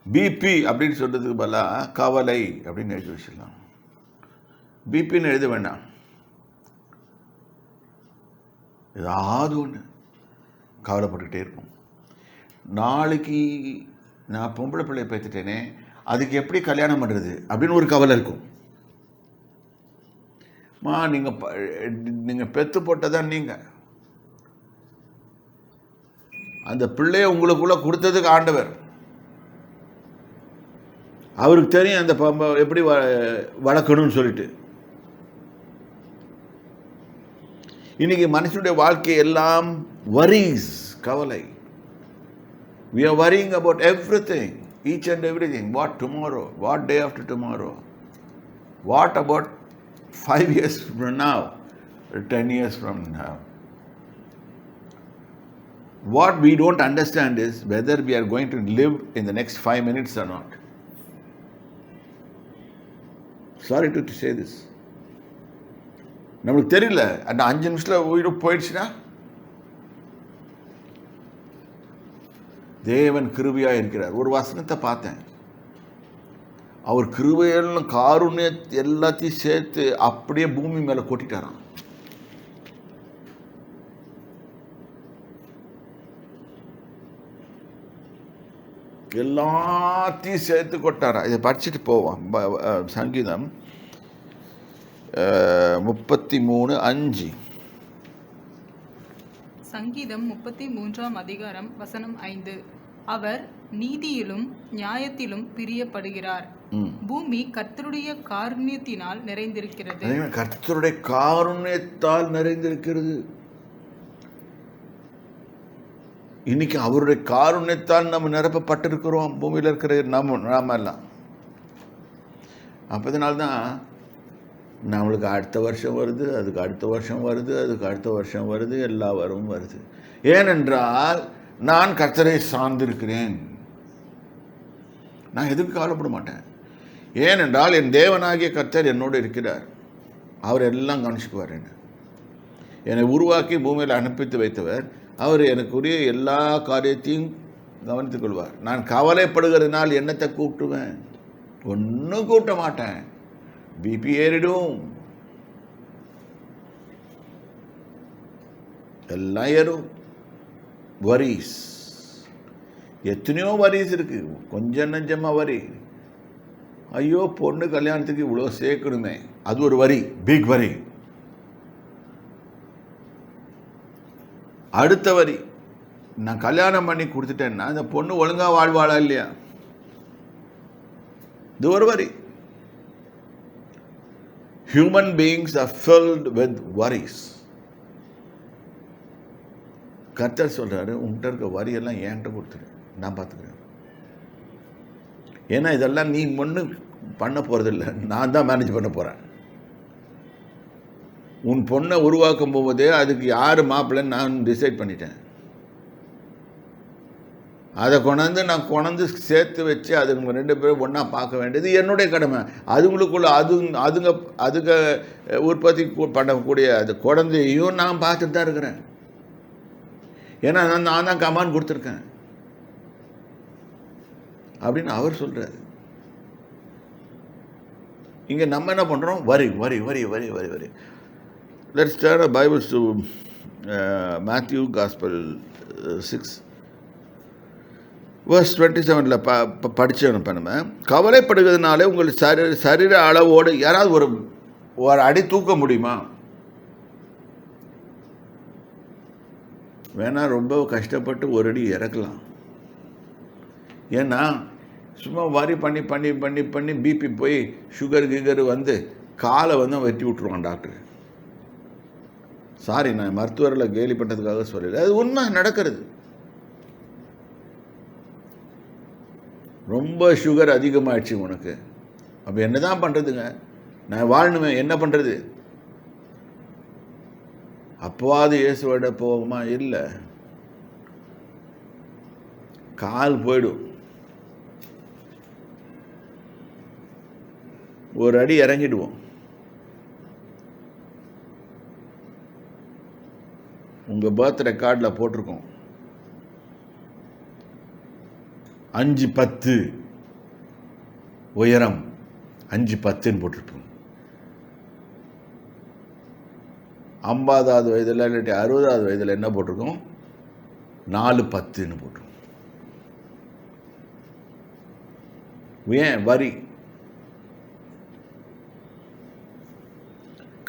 S1: பிபி அப்படின்னு சொல்கிறதுக்கு பதிலாக கவலை அப்படின்னு எழுதி வச்சிடலாம். பிபின்னு எழுத வேண்டாம், ஏதாவது ஒன்று கவலைப்பட்டுக்கிட்டே இருப்போம். நாளைக்கு நான் பொம்பளை பிள்ளையை பெற்றுட்டேனே, அதுக்கு எப்படி கல்யாணம் பண்ணுறது அப்படின்னு ஒரு கவலை இருக்கும். நீங்கள் பெற்று போட்டதான் நீங்கள், அந்த பிள்ளையை உங்களுக்குள்ள கொடுத்ததுக்கு ஆண்டவர், அவருக்கு தெரியும் அந்த எப்படி வளர்க்கணும்னு சொல்லிட்டு. இன்னைக்கு மனுஷனுடைய வாழ்க்கை எல்லாம் worries, கவலை. We are worrying about everything, each and everything. What tomorrow? What day after tomorrow? What about 5 years from now? Or 10 years from now? What we don't understand is whether we are going to live in the next 5 minutes or not. Sorry to say this. நம்மளுக்கு தெரியல, அந்த 5 நிமிஷத்தில் உயிர் போயிடுச்சுன்னா. தேவன் கிருபையாக இருக்கிறார். ஒரு வசனத்தை பார்த்தேன், அவர் கிருபையெல்லாம் காருண்ய எல்லாத்தையும் சேர்த்து அப்படியே பூமி மேலே கொட்டிட்டாராம். எல்லாத்தையும் சேர்த்து கொட்டாராம். இதை படிச்சுட்டு போவோம். சங்கீதம் 33:5.
S3: சங்கீதம் 33ஆம் அதிகாரம் வசனம் 5. அவர் நீதியிலும் நியாயத்திலும் பிரியப்படுகிறார். பூமி கர்த்தருடைய காருண்யத்தினால் நிறைந்திருக்கிறது.
S1: கர்த்தருடைய காருண்யத்தால் நிறைந்திருக்கிறது. இன்னைக்கு அவருடைய காருண்யத்தால் நம்ம நிரப்பப்பட்டிருக்கிறோம். பூமியில் இருக்கிற நாம எல்லாம். அப்போதனால்தான் நம்மளுக்கு அடுத்த வருஷம் வருது, அதுக்கு அடுத்த வருஷம் வருது, அதுக்கு அடுத்த வருஷம் வருது, எல்லா வரவும் வருது. ஏனென்றால் நான் கர்த்தரை சார்ந்திருக்கிறேன். நான் எதுக்கு கவலைப்பட மாட்டேன். ஏனென்றால் என் தேவனாகிய கர்த்தர் என்னோடு இருக்கிறார். அவர் எல்லாம் கவனிச்சுக்குவார். என்னை உருவாக்கி பூமியில் அனுப்பித்து வைத்தவர். அவர் எனக்குரிய எல்லா காரியத்தையும் கவனித்துக் கொள்வார். நான் கவலைப்படுகிறதுனால் என்னத்தை கூப்பிட்டுவேன்? ஒன்றும் கூட்ட மாட்டேன். பிபி ஏறிடும், எல்லாம் ஏறும். வரிஸ், எத்தனையோ வரிஸ் இருக்கு. கொஞ்சம் நஞ்சமாக வரி. ஐயோ, பொண்ணு கல்யாணத்துக்கு இவ்வளோ சேர்க்கணுமே, அது ஒரு வரி, பிக் வரி. அடுத்த வரி, நான் கல்யாணம் பண்ணி கொடுத்துட்டேன்னா அந்த பொண்ணு ஒழுங்காக வாழ்வாளா இல்லையா, இது ஒரு வரி. Human beings are filled with worries. கர்த்தர் சொல்கிறாரு, உங்கள்கிட்ட இருக்க வரியெல்லாம் என்கிட்ட கொடுத்துரு, நான் பார்த்துக்கிறேன். ஏன்னா இதெல்லாம் நீ ஒன்றும் பண்ண போகிறதில்ல, நான் தான் மேனேஜ் பண்ண போகிறேன். உன் பொண்ணை உருவாக்கும் போதே அதுக்கு யார் மாப்பிள்ளைன்னு நான் டிசைட் பண்ணிட்டேன். அதை கொண்டாந்து சேர்த்து வச்சு அதுங்க 2 பேரும் ஒன்றா பார்க்க வேண்டியது என்னுடைய கடமை. அதுங்களுக்குள்ள அதுங்க உற்பத்தி பண்ணக்கூடிய அது குழந்தையும் நான் பார்த்துட்டு தான் இருக்கிறேன். ஏன்னா நான் தான் கமாண்ட் கொடுத்துருக்கேன் அப்படின்னு அவர் சொல்கிறார். இங்கே நம்ம என்ன பண்ணுறோம்? வரி வரி வரி வரி வரி வரி. Let's turn our Bibles to Matthew Gospel 6 verse 27 படித்தோம். இப்போ நம்ம கவலைப்படுகிறதுனாலே உங்கள் சரீர அளவோடு யாராவது ஒரு அடி தூக்க முடியுமா? வேணா ரொம்ப கஷ்டப்பட்டு ஒரு அடி இறக்கலாம். ஏன்னா சும்மா வரி பண்ணி பண்ணி பண்ணி பண்ணி பிபி போய் சுகர் கிகர் வந்து காலை வெட்டி விட்டுருவான் டாக்டர். சாரி, நான் மருத்துவரில் கேலி பண்ணுறதுக்காக சொல்லலை, அது உண்மை நடக்கிறது. ரொம்ப சுகர் அதிகமாகிடுச்சு உனக்கு, அப்போ என்ன தான் பண்ணுறதுங்க? நான் வாழணுமே, என்ன பண்ணுறது? அப்போவாது இயேசுவோட போகுமா? இல்லை, கால் போயிடும். ஒரு அடி இறங்கிடுவோம். உங்கள் பர்த் ரெக்கார்டில் போட்டிருக்கோம் 5'10" உயரம், 5'10" போட்டிருப்போம். 50வது வயதில் இல்லாட்டி 60வது வயதில் என்ன போட்டிருக்கோம்? 4'10" போட்டிருக்கோம். ஏன்? வரி.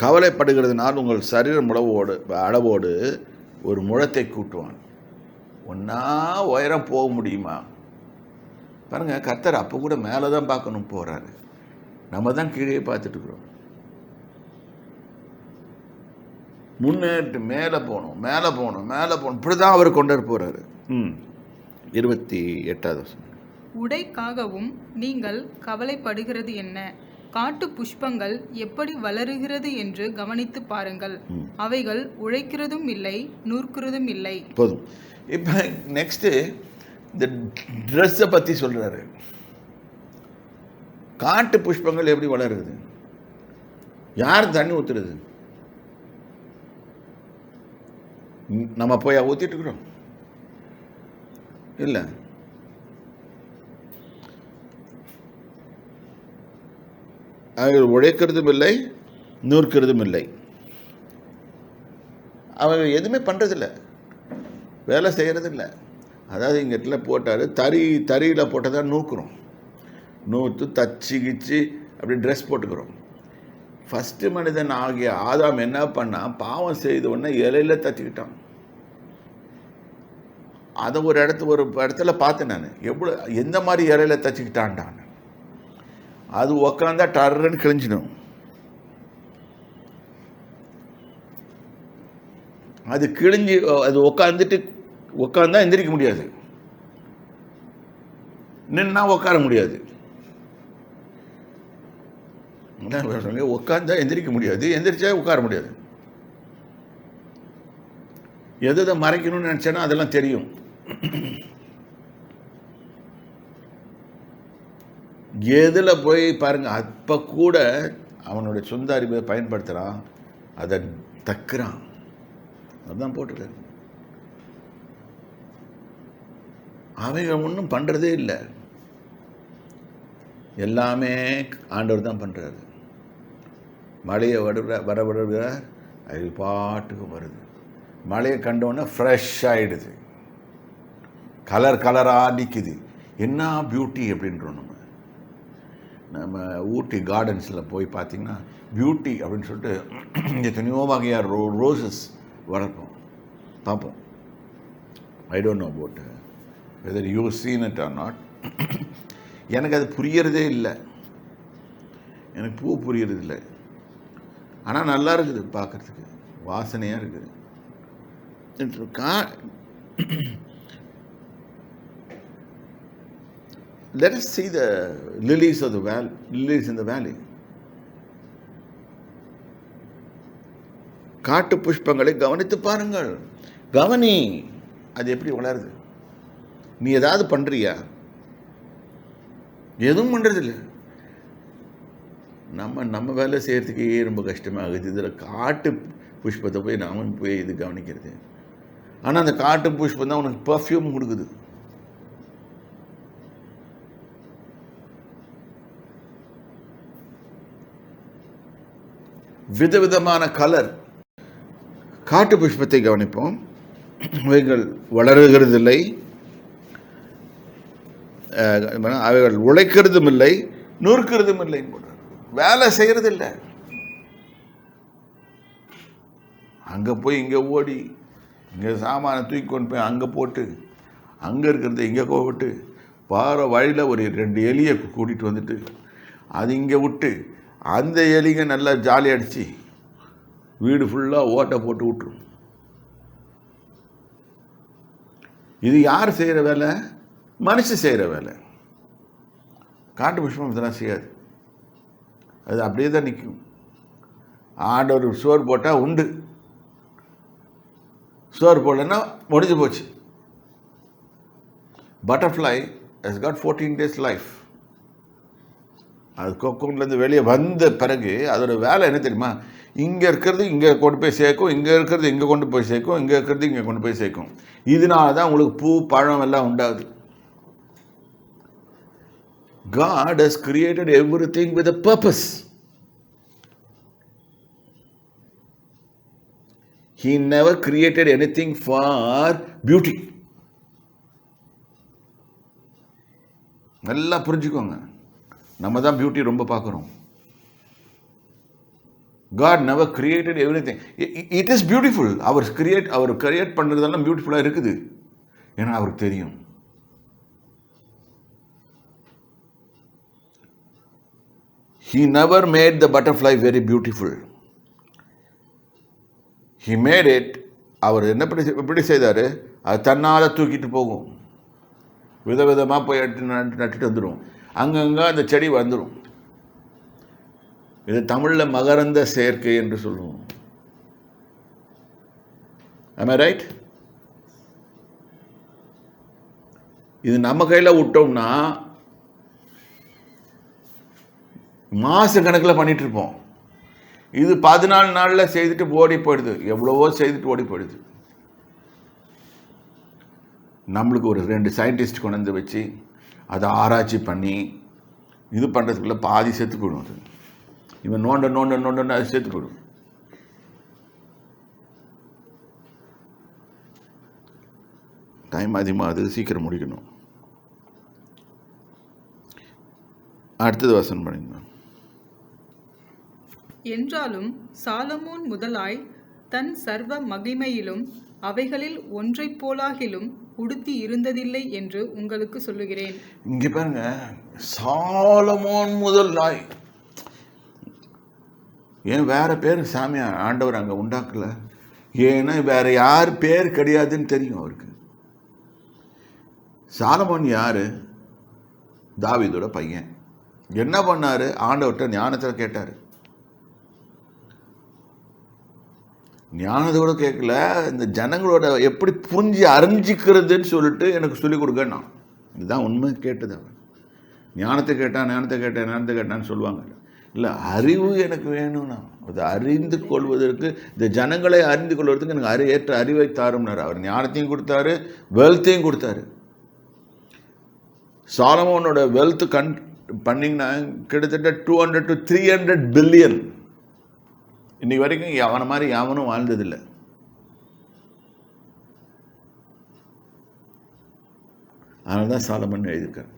S1: கவலைப்படுகிறதுனால் உங்கள் சரீரம் அளவோடு ஒரு முழத்தை கூட்டுவான். ஒன்றா உயரம் போக முடியுமா? பாருங்கள், கர்த்தர் அப்போ கூட மேலே தான் பார்க்கணும் போகிறாரு, நம்ம தான் கீழே பார்த்துட்டு இருக்கிறோம். முன்னேற்று மேலே போகணும், மேலே போகணும், மேலே போகணும், இப்படி தான் அவர் கொண்டு போகிறாரு. 28வது வசனம்.
S3: உடைக்காகவும் நீங்கள் கவலைப்படுகிறது என்ன? காட்டு புஷ்பங்கள் எப்படி வளருகிறது என்று கவனித்து பாருங்கள். அவைகள் உழைக்கிறதும் இல்லை, நூற்கிறதும் இல்லை.
S1: போதும். இப்போ நெக்ஸ்ட்டு இந்த ட்ரெஸ்ஸை பற்றி சொல்கிறாரு. காட்டு புஷ்பங்கள் எப்படி வளருது? யார் தண்ணி ஊற்றுறது? நம்ம போய் ஊற்றிட்டு இருக்கிறோம்? இல்லை. அவர்கள் உழைக்கிறதும் இல்லை, நூற்கிறதும் இல்லை. அவங்க எதுவுமே பண்ணுறதில்ல, வேலை செய்கிறதில்ல. அதாவது இங்கே இடத்துல போட்டார், தறியில் போட்டால் தான் நூக்குறோம், நூற்று தச்சு கிச்சு அப்படி ட்ரெஸ் போட்டுக்கிறோம். ஃபஸ்ட்டு மனிதன் ஆகிய ஆதாம் என்ன பண்ணால், பாவம் செய்த உடனே இலையில் தச்சுக்கிட்டான். அதை ஒரு இடத்துல பார்த்தேன் நான், எந்த மாதிரி இலையில தச்சுக்கிட்டான்டான். அது உக்காந்தா டர்ன்னு கிழிஞ்சிடும். அது கிழிஞ்சி அது உக்காந்தா எந்திரிக்க முடியாது, நின்னா உட்கார முடியாது. உட்காந்தா எந்திரிக்க முடியாது, எந்திரிச்சா உட்கார முடியாது. எதை மறைக்கணும்னு நினச்சேன்னா அதெல்லாம் தெரியும். எதில் போய் பாருங்கள், அப்போ கூட அவனுடைய சொந்த அறிவை பயன்படுத்துகிறான், அதை தக்குறான். அதுதான் போட்டுருக்காரு. அவங்க ஒன்றும் பண்ணுறதே இல்லை, எல்லாமே ஆண்டவர் தான் பண்ணுறாரு. மழையை வரவிடுகிறார், அது பாட்டுக்கு வருது. மழையை கண்டோன்னே ஃப்ரெஷ் ஆகிடுது, கலராக நிற்குது. என்ன பியூட்டி அப்படின்றோம். நம்ம ஊட்டி கார்டன்ஸில் போய் பார்த்திங்கன்னா பியூட்டி அப்படின்னு சொல்லிட்டு எத்தனையோ வகையாக ரோசஸ் வளர்ப்போம், பார்ப்போம். I don't know about whether you seen it or not. எனக்கு அது புரியறதே இல்லை, எனக்கு பூ புரியறது இல்லை. ஆனால் நல்லா இருக்குது, பார்க்குறதுக்கு வாசனையாக இருக்குது. Let us see the lilies of the valley, lilies in the valley. காட்டு புஷ்பங்களை கவனித்து பாருங்கள். கவனி, அது எப்படி வளருது? நீ ஏதாவது பண்றியா? எதுவும் பண்றதில்லை. நம்ம வேலை செய்யறதுக்கே ரொம்ப கஷ்டமாகுது. இதில் காட்டு புஷ்பத்தை போய் நாம போய் இது கவனிக்கிறது. ஆனால் அந்த காட்டு புஷ்பம் தான் உனக்கு பர்ஃப்யூம் கொடுக்குது. விதவிதமான கலர். காட்டு புஷ்பத்தை கவனிப்போம். அவைகள் வளருகிறதில்லை, அவைகள் உழைக்கிறதும் இல்லை, நூற்கிறதும் இல்லை, வேலை செய்யறதில்லை. அங்கே போய் இங்கே ஓடி, இங்கே சாமானை தூக்கி கொண்டு போய் அங்கே போட்டு, அங்கே இருக்கிறத இங்கே போட்டு, பார வழியில் ஒரு 2 எலியை கூட்டிகிட்டு வந்துட்டு அது இங்கே விட்டு, அந்த எலிங்க நல்லா ஜாலி அடித்து வீடு ஃபுல்லாக ஓட்டை போட்டு விட்டுரும். இது யார் செய்கிற வேலை? மனுஷன் செய்கிற வேலை. காட்டு புஷ்பம் இதெல்லாம் செய்யாது. அது அப்படியே தான் நிற்கும். ஆண்டவர் சோறு போட்டால் உண்டு, சோறு போடலன்னா முடிஞ்சு போச்சு. Butterfly has got 14 days life. அது கொக்குன்லேருந்து வெளியே வந்த பிறகு அதோட வேலை என்ன தெரியுமா? இங்கே இருக்கிறது இங்கே கொண்டு போய் சேர்க்கும், இங்கே இருக்கிறது இங்கே கொண்டு போய் சேர்க்கும், இங்கே இருக்கிறது இங்கே கொண்டு போய் சேர்க்கும். இதனால தான் உங்களுக்கு பூ பழம் எல்லாம் உண்டாகுது. God has created everything with a purpose. He never created anything for beauty. நல்லா புரிஞ்சுக்கோங்க. நம்ம தான் பியூட்டி ரொம்ப பார்க்குறோம். God never created everything. It is beautiful. அவர் கிரியேட் பண்ணுறதெல்லாம் பியூட்டிஃபுல்லாக இருக்குது. ஏன்னா அவருக்கு தெரியும். He never made the butterfly very beautiful. He made it. அவர் என்ன எப்படி செய்தார்? அது தன்னால் தூக்கிட்டு போகும். விதவிதமாக போய் நட்டுட்டு வந்துடும். அங்கங்கே அந்த செடி வந்துடும். இது தமிழில் மகரந்த சேர்க்கை என்று சொல்லுவோம். Am I right? இது நம்ம கையில் விட்டோம்னா மாச கணக்கில் பண்ணிட்டு இருப்போம். இது 14 நாளில் செய்துட்டு ஓடி போயிடுது. எவ்வளவோ செய்துட்டு ஓடி போயிடுது. நம்மளுக்கு ஒரு 2 சயின்டிஸ்ட் கொண்டு வந்து வச்சு அதை ஆராய்ச்சி பண்ணி இது பண்ணுறதுக்குள்ள பாதி செத்து போயிடும். அது இவன் நோண்ட அது செத்து போயிடும். டைம் அதிகமாக, அது சீக்கிரம் முடிக்கணும். அடுத்தது வசனம் பண்ணிங்க.
S3: என்றாலும் சாலமோன் முதலாய் தன் சர்வ மகிமையிலும் அவைகளில் ஒன்றைப் போலாகிலும் உடுத்தி இருந்ததில்லை என்று உங்களுக்கு சொல்லுகிறேன்.
S1: இங்கே பாருங்க, சாலமோன் முதலாய். ஏன் வேற பேர் சாமியா ஆண்டவர் அங்கே உண்டாக்கல? ஏன்னா வேற யார் பேர் கிடையாதுன்னு தெரியும் அவருக்கு. சாலமோன் யாரு? தாவீதோட பையன். என்ன பண்ணாரு? ஆண்டவர்கிட்ட ஞானத்தை கேட்டார். ஞானத்தோட கேட்கல, இந்த ஜனங்களோட எப்படி புரிஞ்சு அறிஞ்சிக்கிறதுன்னு சொல்லிட்டு எனக்கு சொல்லிக் கொடுக்கண்ணா. இதுதான் உண்மை. கேட்டது அவன் ஞானத்தை கேட்டான்னு சொல்லுவாங்க. இல்லை, அறிவு எனக்கு வேணும்னா அதை அறிந்து கொள்வதற்கு, இந்த ஜனங்களை அறிந்து கொள்வதற்கு எனக்கு ஏற்ற அறிவை தாரும்னார். அவர் ஞானத்தையும் கொடுத்தாரு, வெல்த்தையும் கொடுத்தாரு. சாலமோனோட வெல்த் பண்ணிங்கன்னா கிட்டத்தட்ட 200 to 300 பில்லியன். இன்னைக்கு வரைக்கும் அவனை மாதிரி யாவனும் வாழ்ந்ததில்லை. அதனால தான் சாலமன் எழுதியிருக்கார்.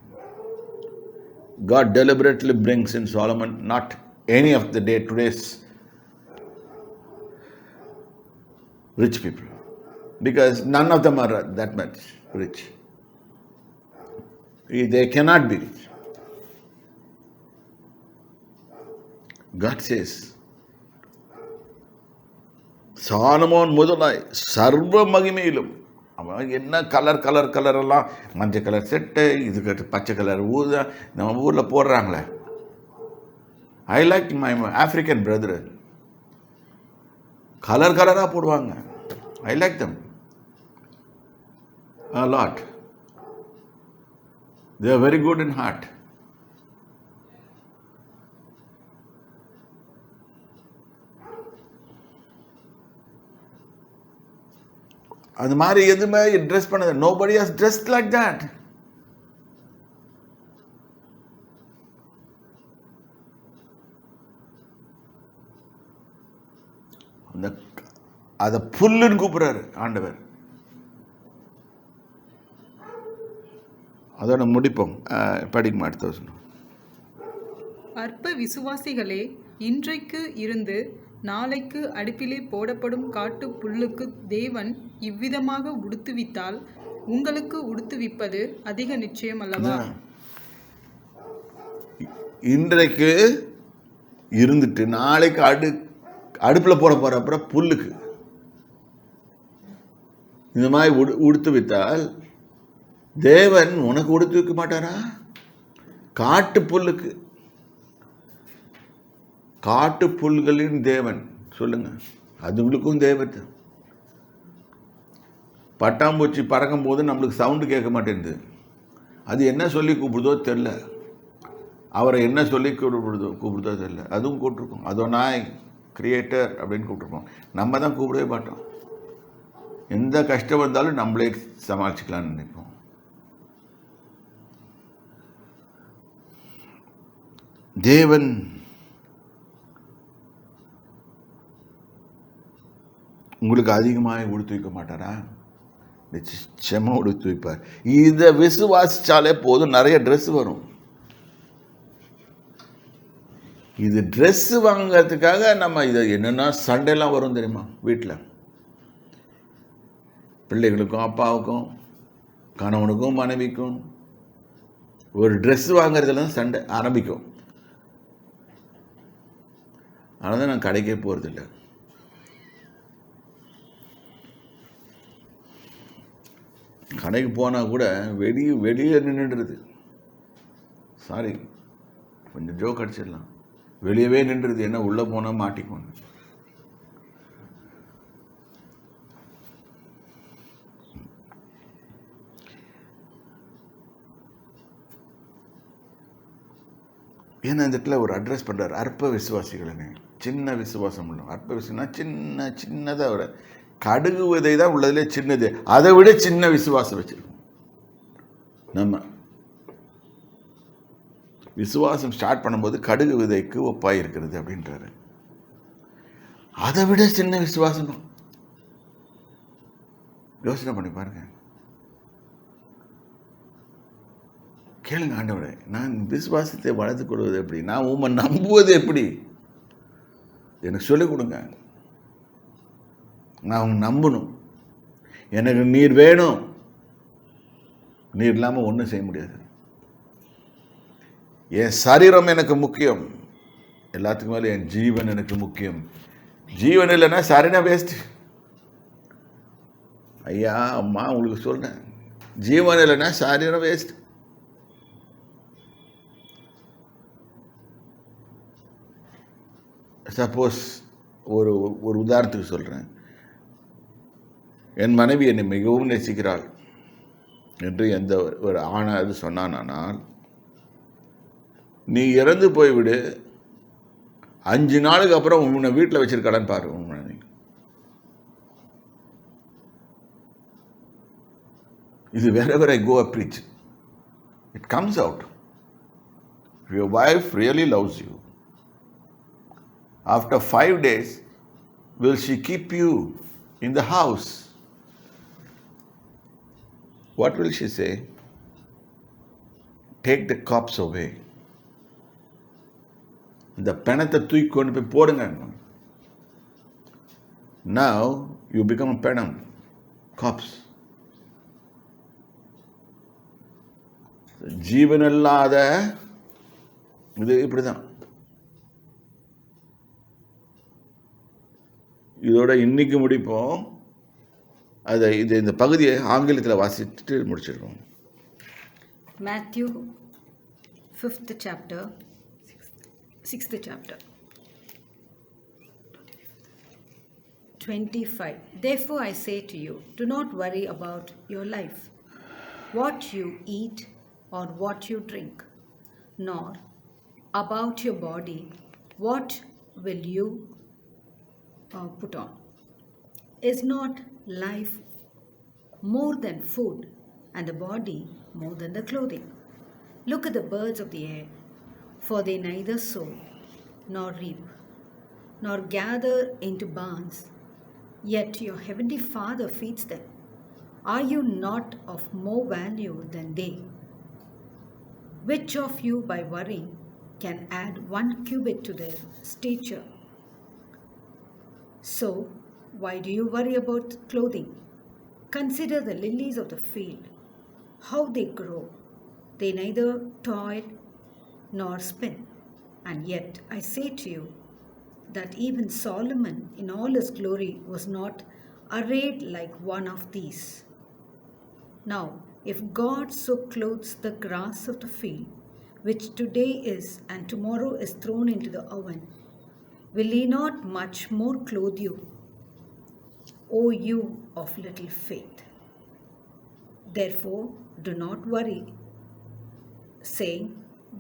S1: God deliberately brings in Solomon not any of the today's rich people, because none of them are that much rich. They cannot be rich. God says, Solomon முதலாய் சர்வ மகிமையிலும் அவன் என்ன கலர் எல்லாம் மஞ்சள் கலர் செட்டு, இதுக்கு பச்சை கலர் ஊதா நம்ம ஊரில் போடுறாங்களே. I like my African brother, கலராக போடுவாங்க. I like them a lot. They are very good in heart. அது மாதிரி எதுவுமே ட்ரெஸ் பண்ணது. nobody has dressed like that. அதை புல்லுன்னு கூப்பிடுறாரு ஆண்டவர். அதோட முடிப்போம். படிக்க மாட்டோம்.
S3: அற்ப விசுவாசிகளே, இன்றைக்கு இருந்து நாளைக்கு அடுப்பிலே போடப்படும் காட்டு புல்லுக்கு தேவன் இவ்விதமாக உடுத்துவித்தால் உங்களுக்கு உடுத்துவிப்பது அதிக நிச்சயம் அல்லவா?
S1: இன்றைக்கு இருந்துட்டு நாளைக்கு அடுப்பில் போட போற அப்புறம் புல்லுக்கு இந்த மாதிரி உடுத்து வித்தால் தேவன் உனக்கு உடுத்து வைக்க மாட்டாரா? காட்டு புல்லுக்கு, காட்டு புல்களின் தேவன் சொல்லுங்க, அதுங்களுக்கும் தேவன். பட்டாம்பூச்சி பறக்கும் போது நம்மளுக்கு சவுண்டு கேட்க மாட்டேங்குது. அது என்ன சொல்லி கூப்பிடுதோ தெரில, அவரை என்ன சொல்லி கூப்பிடுதோ தெரில. அதுவும் கூப்பிட்ருக்கோம், அதோ நாய் கிரியேட்டர் அப்படின்னு கூப்பிட்ருக்கோம். நம்ம தான் கூப்பிடவே மாட்டோம். எந்த கஷ்டம் வந்தாலும் நம்மளே சமாளிச்சுக்கலாம்னு நினைப்போம். தேவன் உங்களுக்கு அதிகமாக உடுத்து வைக்க மாட்டாரா? நிச்சயமாக உடுத்து வைப்பார். இதை விசுவாசிச்சாலே போதும், நிறைய ட்ரெஸ் வரும். இது ட்ரெஸ் வாங்கிறதுக்காக நம்ம இதை என்னென்னா சண்டைலாம் வரும் தெரியுமா? வீட்டில் பிள்ளைகளுக்கும் அப்பாவுக்கும் கணவனுக்கும் மனைவிக்கும் ஒரு ட்ரெஸ் வாங்கிறதுல தான் சண்டை ஆரம்பிக்கும். அதனால தான் நான் கடைக்கே போகிறதில்ல. கடைக்கு போனால் கூட வெளியே நின்றுடுறது. சாரி, கொஞ்சம் ஜோக் அடிச்சிடலாம். வெளியவே நின்றுறது. என்ன உள்ளே போனால் மாட்டிக்கோங்க. ஏன்னா இந்த இடத்துல ஒரு அட்ரஸ் பண்ணுறாரு, அற்ப விசுவாசிகளை. சின்ன விசுவாசம் உள்ள அற்ப விசுவாசம்னா சின்னதாக ஒரு கடுகு விதை தான் உள்ளதுலே சின்னது. அதை விட சின்ன விசுவாசம் வச்சிருக்கோம் நம்ம. விசுவாசம் ஸ்டார்ட் பண்ணும்போது கடுகு விதைக்கு ஒப்பாய் இருக்கிறது அப்படின்றாரு. அதை விட சின்ன விசுவாசம். யோசனை பண்ணி பாருங்க. கேளுங்க, ஆண்டவரே, நான் விசுவாசத்தை வளர்த்து கொள்வது எப்படி? நான் உண்மை நம்புவது எப்படி? எனக்கு சொல்லிக் கொடுங்க. நான் அவங்க நம்பணும். எனக்கு நீர் வேணும். நீர் இல்லாமல் ஒன்றும் செய்ய முடியாது. என் சரீரம் எனக்கு முக்கியம். எல்லாத்துக்கும் மேலே என் ஜீவன் எனக்கு முக்கியம். ஜீவன் இல்லைன்னா சரீரம் வேஸ்ட். ஐயா அம்மா உங்களுக்கு சொல்றேன், ஜீவன் இல்லைன்னா சரீரம் வேஸ்ட். சப்போஸ் ஒரு உதாரணத்துக்கு சொல்கிறேன். என் மனைவி என்னை மிகவும் நேசிக்கிறாள் என்று எந்த ஒரு ஆணாவது சொன்னானால், நீ இறந்து போய்விடு, 5 நாளுக்கு அப்புறம் உன்னை வீட்டில் வச்சிருக்காளான்னு பாரு. உன் மனைவி இது wherever I go I preach. It comes out. If your wife really loves you, after 5 days, will she keep you in the house? What will she say? Take the corpse away. இந்த பிணத்தை தூக்கி கொண்டு போய் போடுங்க. Now you become a penam, corpse. ஜீவனில்லாத இது இப்படிதான். இது இதோட இன்னைக்கு முடிப்போம். இந்த பகுதியை ஆங்கிலத்தில் வாசிச்சுட்டு முடிச்சிருக்கோம்.
S4: Matthew 5th chapter, 6th chapter. 25. Therefore I say to you, do not worry about your life, what you eat or what you drink, nor about your body, what will you put on. Is not life more than food, and the body more than the clothing? Look at the birds of the air, for they neither sow nor reap, nor gather into barns, yet your heavenly Father feeds them. Are you not of more value than they? Which of you by worrying can add 1 cubit to their stature? So, why do you worry about clothing? Consider the lilies of the field, how they grow. They neither toil nor spin. And yet I say to you that even Solomon in all his glory was not arrayed like one of these. Now, if God so clothes the grass of the field, which today is and tomorrow is thrown into the oven, will he not much more clothe you, O you of little faith? Therefore, do not worry, saying,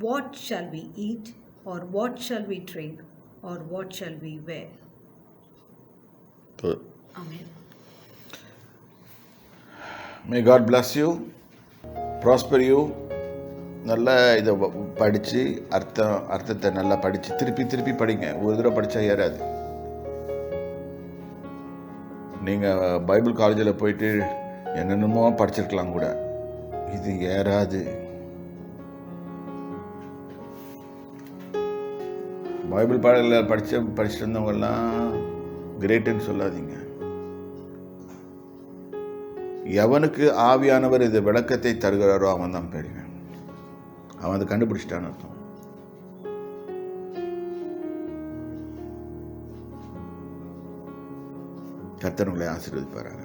S4: what shall we eat, or what shall we drink, or what shall we wear? Amen.
S1: May God bless you, prosper you. நல்லா இதை படித்து அர்த்தத்தை நல்லா படித்து திருப்பி படிங்க. ஒரு தடவை படித்தா ஏறாது. நீங்கள் பைபிள் காலேஜில் போயிட்டு என்னென்னமோ படிச்சிருக்கலாம் கூட, இது ஏறாது. பைபிள் பாடலில் படிச்சுட்டு இருந்தவங்கெல்லாம் கிரேட்டுன்னு சொல்லாதீங்க. எவனுக்கு ஆவியானவர் இது விளக்கத்தை தருகிறாரோ அவன் தான் பெரியவன். அவன் அதை கண்டுபிடிச்சிட்டான்னு அர்த்தம். கர்த்தர் உங்களை ஆசீர்வதிப்பாராக.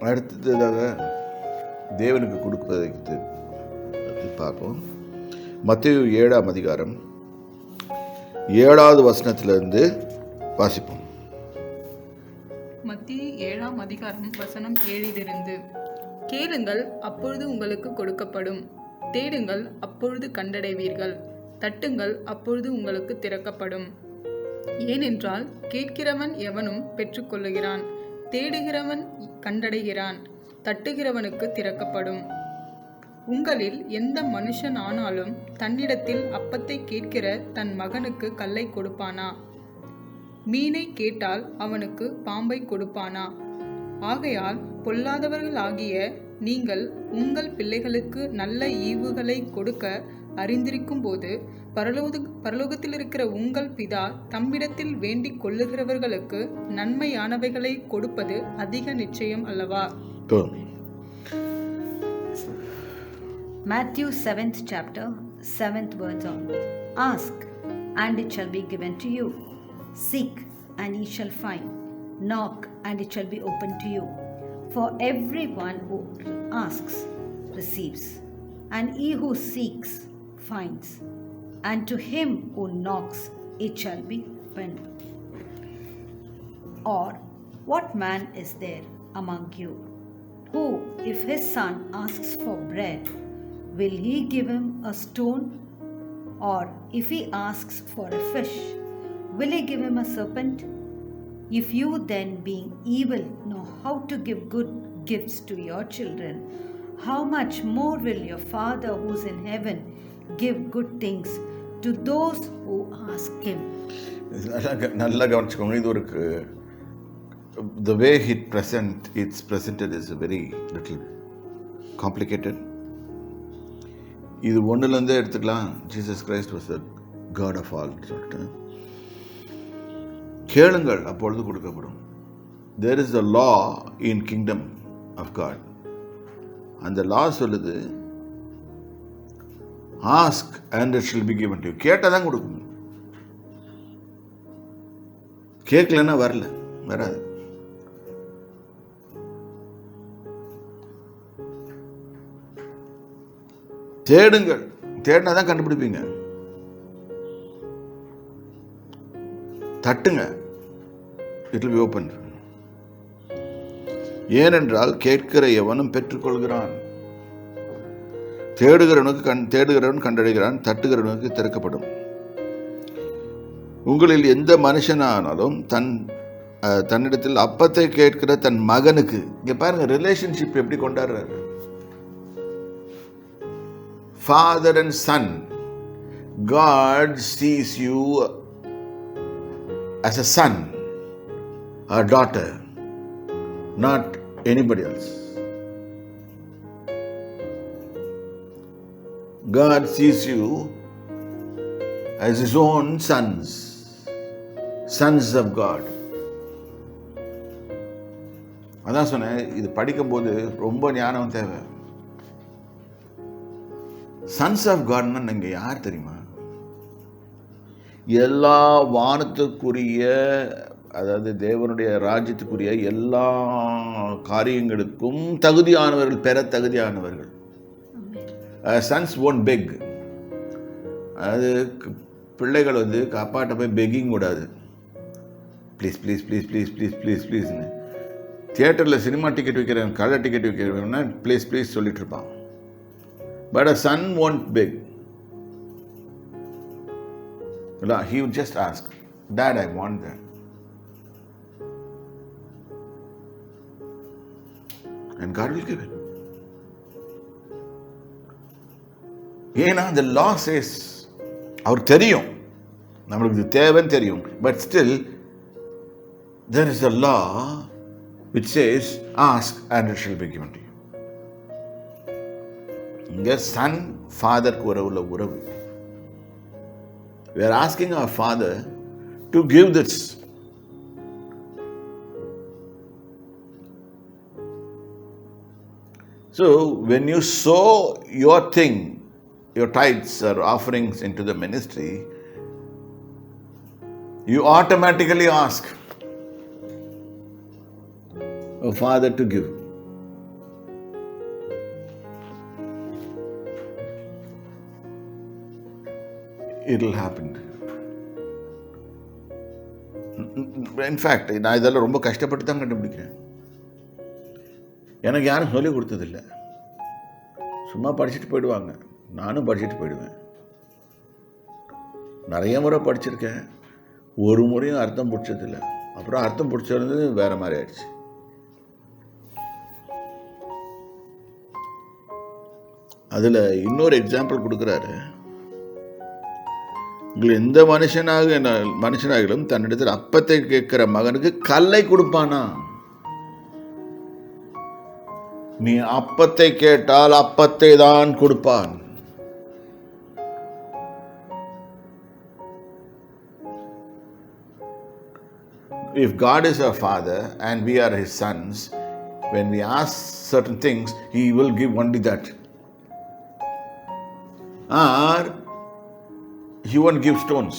S1: அடுத்ததாக தேவனுக்கு கொடுப்பதை பார்ப்போம். மத்தேயு 7ஆம் அதிகாரம் 7வது வசனத்திலிருந்து வாசிப்போம்.
S3: மத்தேயு 7ஆம் அதிகாரம் வசனம் 7 கேளுங்கள், அப்பொழுது உங்களுக்கு கொடுக்கப்படும், தேடுங்கள், அப்பொழுது கண்டடைவீர்கள், தட்டுங்கள், அப்பொழுது உங்களுக்கு திறக்கப்படும். ஏனென்றால் கேட்கிறவன் எவனும் பெற்றுக்கொள்ளுகிறான், தேடுகிறவன் கண்டடைகிறான், தட்டுகிறவனுக்கு திறக்கப்படும். உங்களில் எந்த மனுஷன் ஆனாலும் தன்னிடத்தில் அப்பத்தை கேட்கிற தன் மகனுக்கு கல்லை கொடுப்பானா? மீனை கேட்டால் அவனுக்கு பாம்பை கொடுப்பானா? ஆகையால் பொல்லாதவர்கள் ஆகிய நீங்கள் உங்கள் பிள்ளைகளுக்கு நல்ல ஈவுகளை கொடுக்க அறிந்திருக்கும் போது பரலோகத்தில் இருக்கிற உங்கள் பிதா தம்மிடத்தில் வேண்டிக் கொள்ளுகிறவர்களுக்கு நன்மையானவைகளை கொடுப்பது அதிக நிச்சயம் அல்லவா?
S4: Matthew 7th chapter, 7th words on. Ask, and it shall be given to you. Seek, and ye shall find. Knock, and it shall be opened to you. For everyone who asks receives, and he who seeks finds, and to him who knocks it shall be opened. Or what man is there among you who, if his son asks for bread, will he give him a stone? Or if he asks for a fish, will he give him a serpent? If you then, being evil, know how to give good gifts to your children, how much more will your Father who is in heaven give good things to those who ask him?
S1: நல்லா கவனிச்சுக்கோங்க. இது ஒரு the way it's presented is very little complicated. இது ஒன்றுலேருந்தே எடுத்துக்கலாம். Jesus Christ was the God of all சொல்லிட்டு. கேளுங்கள் அப்பொழுது கொடுக்கப்படும். There is the law in kingdom of God. அந்த லா சொல்லுது, ask and it shall be given to you. கேட்டால் தான் கொடுக்கணும். கேட்கலன்னா வராது. தேடுங்கள். தேடினா தான் கண்டுபிடிப்பீங்க. தட்டுங்க, இட் வில் பி ஓப்பன். ஏனென்றால் கேட்கிற எவனும் பெற்றுக்கொள்கிறான், தேடுகிறவன் கண்டடைகிறான், தட்டுகிறவனுக்கு திறக்கப்படும். உங்களில் எந்த மனுஷனானாலும் தன்னிடத்தில் அப்பத்தை கேட்கிற தன் மகனுக்கு, இங்க பாருங்க ரிலேஷன்ஷிப் எப்படி கொண்டாடுறாரு. Father and son, God sees you as a son or daughter, not anybody else. God sees you as his own sons of God. அதான் சொன்னேன், இது படிக்கும்போது ரொம்ப ஞானம் தேவை. சன்ஸ் ஆஃப் காட்னா நீங்க யார் தெரியுமா? எல்லா வானத்துக்குரிய, அதாவது தேவனுடைய ராஜ்யத்துக்குரிய எல்லா காரியங்களுக்கும் தகுதியானவர்கள், பெற தகுதியானவர்கள். Sons won't beg. அதாவது பிள்ளைகள் அப்பாட்ட போய் பெக்கிங் கூடாது. Please please please please please please ப்ளீஸ்னு. தியேட்டரில் சினிமா டிக்கெட் வைக்கிறவன், கலர் டிக்கெட் வைக்கிறவன்னா ப்ளீஸ் ப்ளீஸ் சொல்லிட்டு இருப்பான். But a son won't beg. He would just ask, Dad, I want that. And God will give it. ஏன்னா the law says, அவருக்கு தெரியும் நம்மளுக்கு இது தேவைன்னு தெரியும். But still, there is a law which says, ask and it shall be given to you. இங்க Sun ஃபாதருக்கு உறவுல உறவு. We are asking our Father to give this. So when you sow your thing, your tithes or offerings into the ministry, you automatically ask a Father to give. It will happen. In fact, நான் இதெல்லாம் ரொம்ப கஷ்டப்பட்டு தான் கண்டுபிடிக்கிறேன். எனக்கு யாரும் சொல்லிக் கொடுத்ததில்லை. சும்மா படிச்சுட்டு போயிடுவாங்க, நானும் படிச்சுட்டு போயிடுவேன். நிறைய முறை படிச்சிருக்கேன், ஒரு முறையும் அர்த்தம் பிடிச்சதில்லை. அப்புறம் அர்த்தம் பிடிச்சது வேற மாதிரி ஆயிடுச்சு. அதில் இன்னொரு எக்ஸாம்பிள் கொடுக்குறாரு. உங்கள் எந்த மனுஷனாகிலும் தன்னிடத்தில் அப்பத்தை கேட்கிற மகனுக்கு கல்லை கொடுப்பானா? நீ அப்பத்தை கேட்டால் அப்பத்தை தான் கொடுப்பான். If God is our Father and we are his sons, when we ask certain things, he will give only that. Or he won't give stones.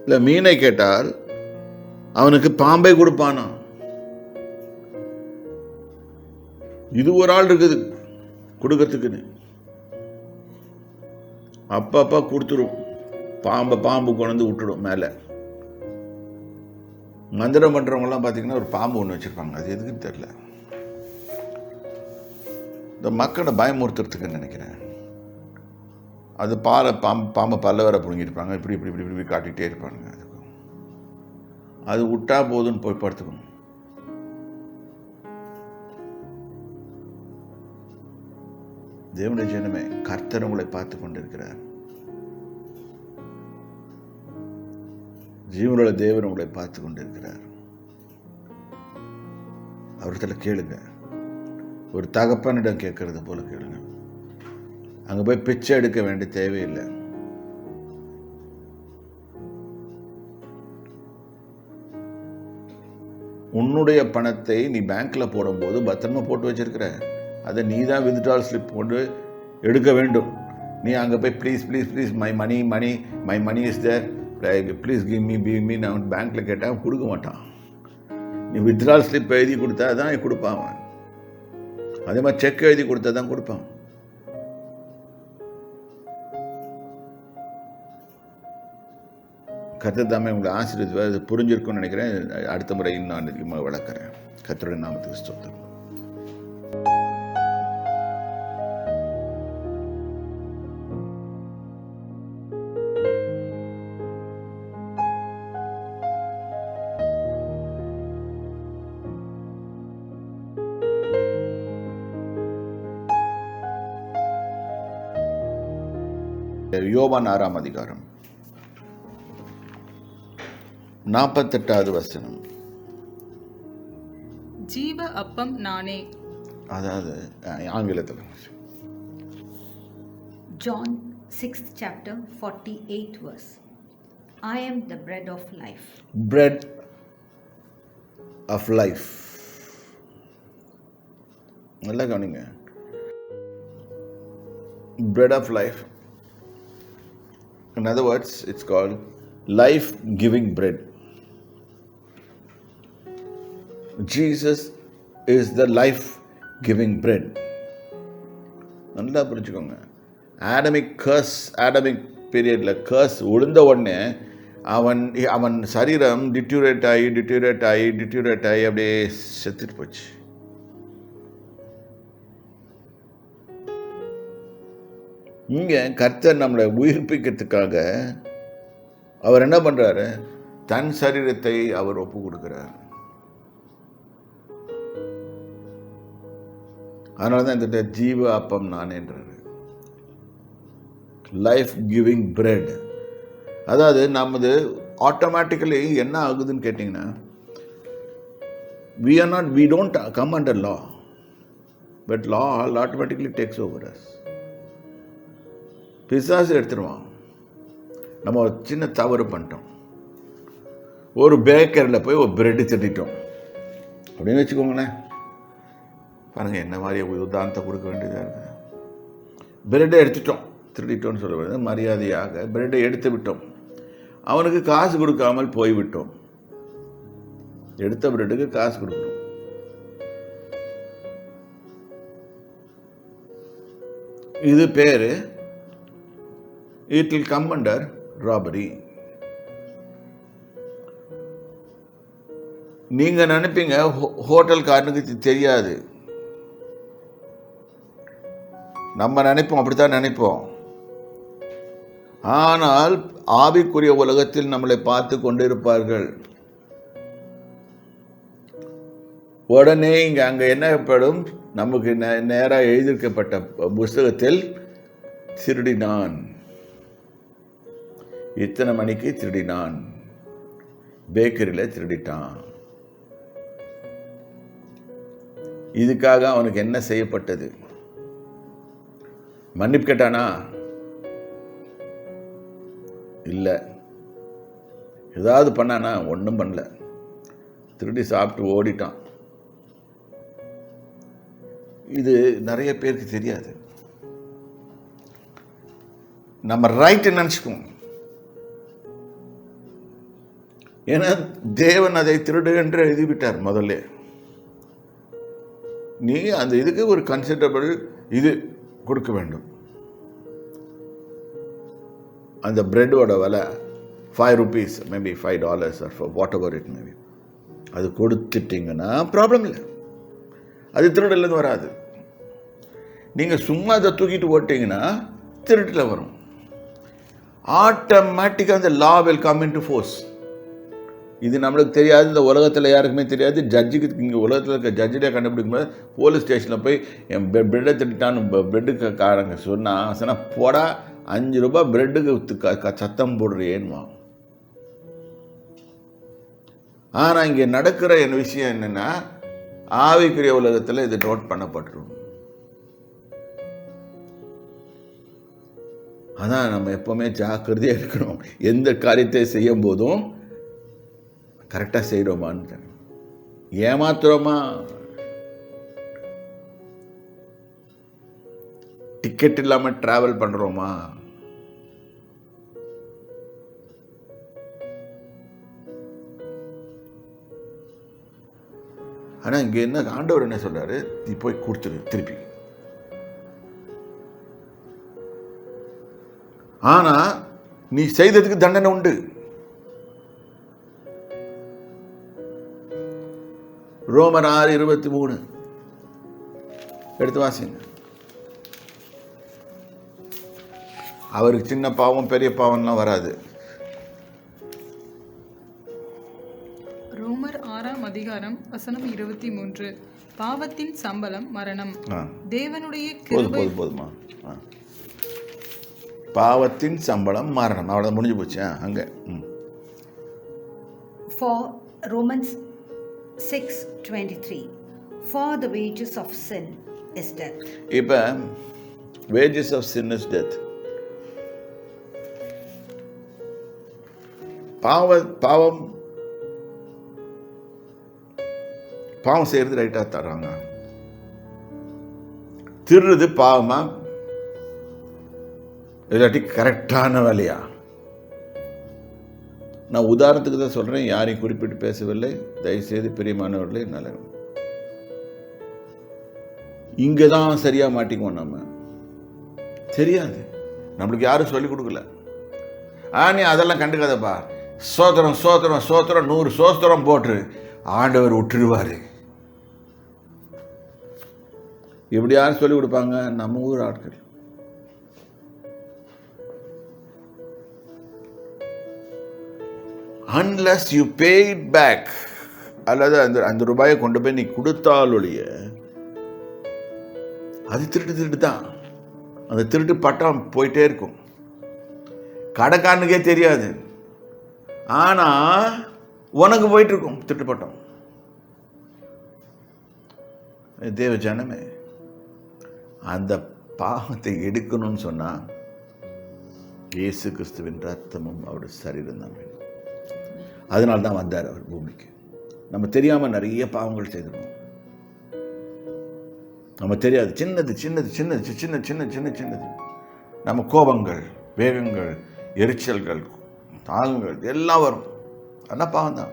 S1: இல்லை மீனை கேட்டால் அவனுக்கு பாம்பை கொடுப்பானா? இது ஒரு ஆள் இருக்குது கொடுக்கறதுக்குன்னு. அப்பப்பா கொடுத்துரும். பாம்பு கொண்டு விட்டுடும் மேலே. மந்திரம் பண்ணுறவங்கலாம் பார்த்தீங்கன்னா ஒரு பாம்பு ஒன்று வச்சுருப்பாங்க. அது எதுக்குன்னு தெரியல. இந்த மக்களை பயமுறுத்துறதுக்குன்னு நினைக்கிறேன். அது பாம்பை பல்ல வர பிடுங்கிருப்பாங்க. இப்படி இப்படி இப்படி இப்படி காட்டிகிட்டே இருப்பாங்க. அது விட்டா போதுன்னு போய் படுத்துக்கணும். தேவனுடைய ஜனமே, கர்த்தர் உங்களை பார்த்து கொண்டிருக்கிறார். ஜீவனுள்ள தேவன் உங்களை பார்த்து கொண்டிருக்கிறார். அவர்கிட்ட கேளுங்க. ஒரு தகப்பனிடம் கேட்கறது போல கேளுங்க. அங்கே போய் பிச்சை எடுக்க வேண்டிய தேவையில்லை. உன்னுடைய பணத்தை நீ பேங்க்ல போடும்போது பத்திரமா போட்டு வச்சிருக்கிற, அதை நீ தான் வித்ட்ரால் ஸ்லிப் போட்டு எடுக்க வேண்டும். நீ அங்கே போய் please please please my money is there, please give me நான் பேங்க்கில் கேட்டால் கொடுக்க மாட்டான். நீ வித்ட்ரால் ஸ்லிப் எழுதி கொடுத்தா தான் கொடுப்பான் அவன். அதே மாதிரி செக் எழுதி கொடுத்தா தான் கொடுப்பான். கர்த்தர் தாமே உங்களை ஆசீர்வதிப்பார். அது புரிஞ்சிருக்கும்னு நினைக்கிறேன். அடுத்த முறை இன்னும் அதிகமாக விளக்குறேன். கர்த்தருடைய நாமத்துக்கு ஸ்தோத்திரம். யோவான் 6ஆம் அதிகாரம் 48வது வசனம்.
S3: ஜீவ அப்பம் நானே.
S1: அதாவது ஆங்கிலத்தில்
S4: John 6th chapter 48th verse. I am the bread of life.
S1: bread of life. நல்லா கவனிங்க. bread of life. In other words, it's called life-giving bread. Jesus is the life-giving bread. நல்லா புரிஞ்சுக்கோங்க. ஆடமிக் பீரியடில் கர்ஸ் விழுந்த உடனே அவன் சரீரம் டிட்யூரேட் ஆகி அப்படியே செத்துட்டு போச்சு. இங்கே கர்த்தர் நம்மளை உயிர்ப்பிக்கிறதுக்காக அவர் என்ன பண்றாரு? தன் சரீரத்தை அவர் ஒப்பு கொடுக்கிறார். அதனால தான் இந்த ஜீவ அப்பம் நானேன்றாரு, லைஃப் கிவிங் பிரெட். அதாவது நமது ஆட்டோமேட்டிக்கலி என்ன ஆகுதுன்னு கேட்டிங்கன்னா, we don't come under law, but law automatically takes over us. பிசாசு எடுத்துருவான். நம்ம ஒரு சின்ன தவறு பண்ணிட்டோம். ஒரு பேக்கரியில் போய் ஒரு பிரெட்டு திட்டிட்டோம் அப்படின்னு வச்சுக்கோங்களேன். பாருங்கள் என்ன மாதிரி உதாரணத்தை கொடுக்க வேண்டியதாக இருக்குது. பிரெட்டை எடுத்துட்டோம், திருடிட்டோன்னு சொல்ல வேண்டியது மரியாதையாக பிரெட்டை எடுத்து விட்டோம். அவனுக்கு காசு கொடுக்காமல் போய்விட்டோம். எடுத்த பிரெட்டுக்கு காசு கொடுக்கணும். இது பேர் it will come under robbery. நீங்க நினைப்பீங்க ஹோட்டல்காரனுக்கு தெரியாது. நம்ம நினைப்போம், அப்படித்தான் நினைப்போம். ஆனால் ஆவிக்குரிய உலகத்தில் நம்மளை பார்த்து கொண்டிருப்பார்கள். உடனே இங்க அங்க என்னப்படும், நமக்கு நேராக எழுதியிருக்கப்பட்ட புஸ்தகத்தில் திருடினான், இத்தனை மணிக்கு திருடினான், பேக்கரியில் திருடிட்டான். இதுக்காக அவனுக்கு என்ன செய்யப்பட்டது? மன்னிப்பு கேட்டானா? இல்லை. ஏதாவது பண்ணானா? ஒன்றும் பண்ணல. திருடி சாப்பிட்டு ஓடிட்டான். இது நிறைய பேருக்கு தெரியாது. நம்ம ரைட்டு நினச்சிக்குவோம். ஏன்னா தேவன் அதை திருடு என்று எழுதிவிட்டார் முதல்ல. நீ அந்த இதுக்கு ஒரு கன்சிடரபிள் இது கொடுக்க வேண்டும். அந்த பிரெட்டோட விலை ₹5, maybe $5 or for whatever it may be. அது கொடுத்துட்டீங்கன்னா ப்ராப்ளம் இல்லை, அது திருடலேருந்து வராது. நீங்கள் சும்மா அதை தூக்கிட்டு ஓட்டிங்கன்னா திருட்டில் வரும். ஆட்டோமேட்டிக்காக அந்த law will come into force. இது நம்மளுக்கு தெரியாது, இந்த உலகத்தில் யாருக்குமே தெரியாது. ஜட்ஜுக்கு இங்கே உலகத்தில் இருக்க ஜட்ஜிலே கண்டுபிடிக்கும் போது போலீஸ் ஸ்டேஷனில் போய் என் பிரெட்டை திட்டான்னு பிரெட்டுக்கு காரங்க சொன்னால் போடா ₹5 பிரெட்டுக்கு சத்தம் போடுறேன்னுவா. ஆனால் இங்கே நடக்கிற என் விஷயம் என்னென்னா, ஆவிக்குரிய உலகத்தில் இது நோட் பண்ணப்பட்டுரும். அதான் நம்ம எப்பவுமே ஜாக்கிரதையாக இருக்கணும். எந்த காரியத்தை செய்யும் போதும் கரெக்டாக செய்கிறோமான்னு, ஏமாத்துறோமா, டிக்கெட் இல்லாமல் டிராவல் பண்ணுறோமா, ஆனால் இங்கே என்ன ஆண்டவர் என்ன சொல்றாரு, நீ போய் கொடுத்துரு திருப்பி. ஆனா நீ செய்ததுக்கு தண்டனை உண்டு. ரோமர் 6:23 எடுத்து வாசிங்க. அவருக்கு சின்ன பாவம் பெரிய பாவம்லாம் வராது.
S3: ரோமர் 6:23 பாவத்தின் சம்பளம் மரணம், தேவனுடைய கிருபை.
S1: போதுமா, பாவத்தின் சம்பளம் மரணம், அவ்வளோ முடிஞ்சு போச்சு. அங்கே
S4: For Romans 6:23, for the wages of sin is death.
S1: இப்போ wages of sin is death. பாவம் செய்யறது ரைட்டா தர்றாங்க. திருடுறது பாவமா இல்லாட்டி கரெக்டான வேலையா? நான் உதாரணத்துக்கு தான் சொல்றேன், யாரையும் குறிப்பிட்டு பேசவில்லை. தயவுசெய்து பிரியமானவர்களே, நல்ல இங்கதான் சரியா மாட்டிக்குவோம். நம்ம தெரியாது, நம்மளுக்கு யாரும் சொல்லிக் கொடுக்கல. நீ அதெல்லாம் கண்டுக்காதப்பா, சோத்திரம் சோத்திரம் சோத்திரம் 100 சோத்திரம் போட்டு ஆண்டவர் விட்டுருவாரு. இப்படி யாரும் சொல்லிக் கொடுப்பாங்க? நம்ம ஊர் ஆட்கள். Unless you pay it back, அல்லது அந்த ரூபாயை கொண்டு போய் நீ கொடுத்தாலொழிய அது திருட்டு தான். அந்த திருட்டு பட்டம் போயிட்டே இருக்கும், கடைக்காரனுக்கே தெரியாது. ஆனா உனக்கு போயிட்டு இருக்கும் திருட்டு பட்டம். தேவ ஜனமே, அந்த பாவத்தை எடுக்கணும்னு சொன்னா இயேசு கிறிஸ்துவின் ரத்தமும் அவருடைய சரீரம் தான் வேணும். அதனால தான் வந்தார் அவர் பூமிக்கு. நம்ம தெரியாம நிறைய பாவங்கள் செய்திருக்கோம். நம்ம தெரியாது, சின்னது சின்னது சின்னது சின்ன சின்ன சின்ன சின்னது நம்ம கோபங்கள், வேகங்கள், எரிச்சல்கள், தாகங்கள் எல்லாம் வரும். ஆனால் பாவம் தான்.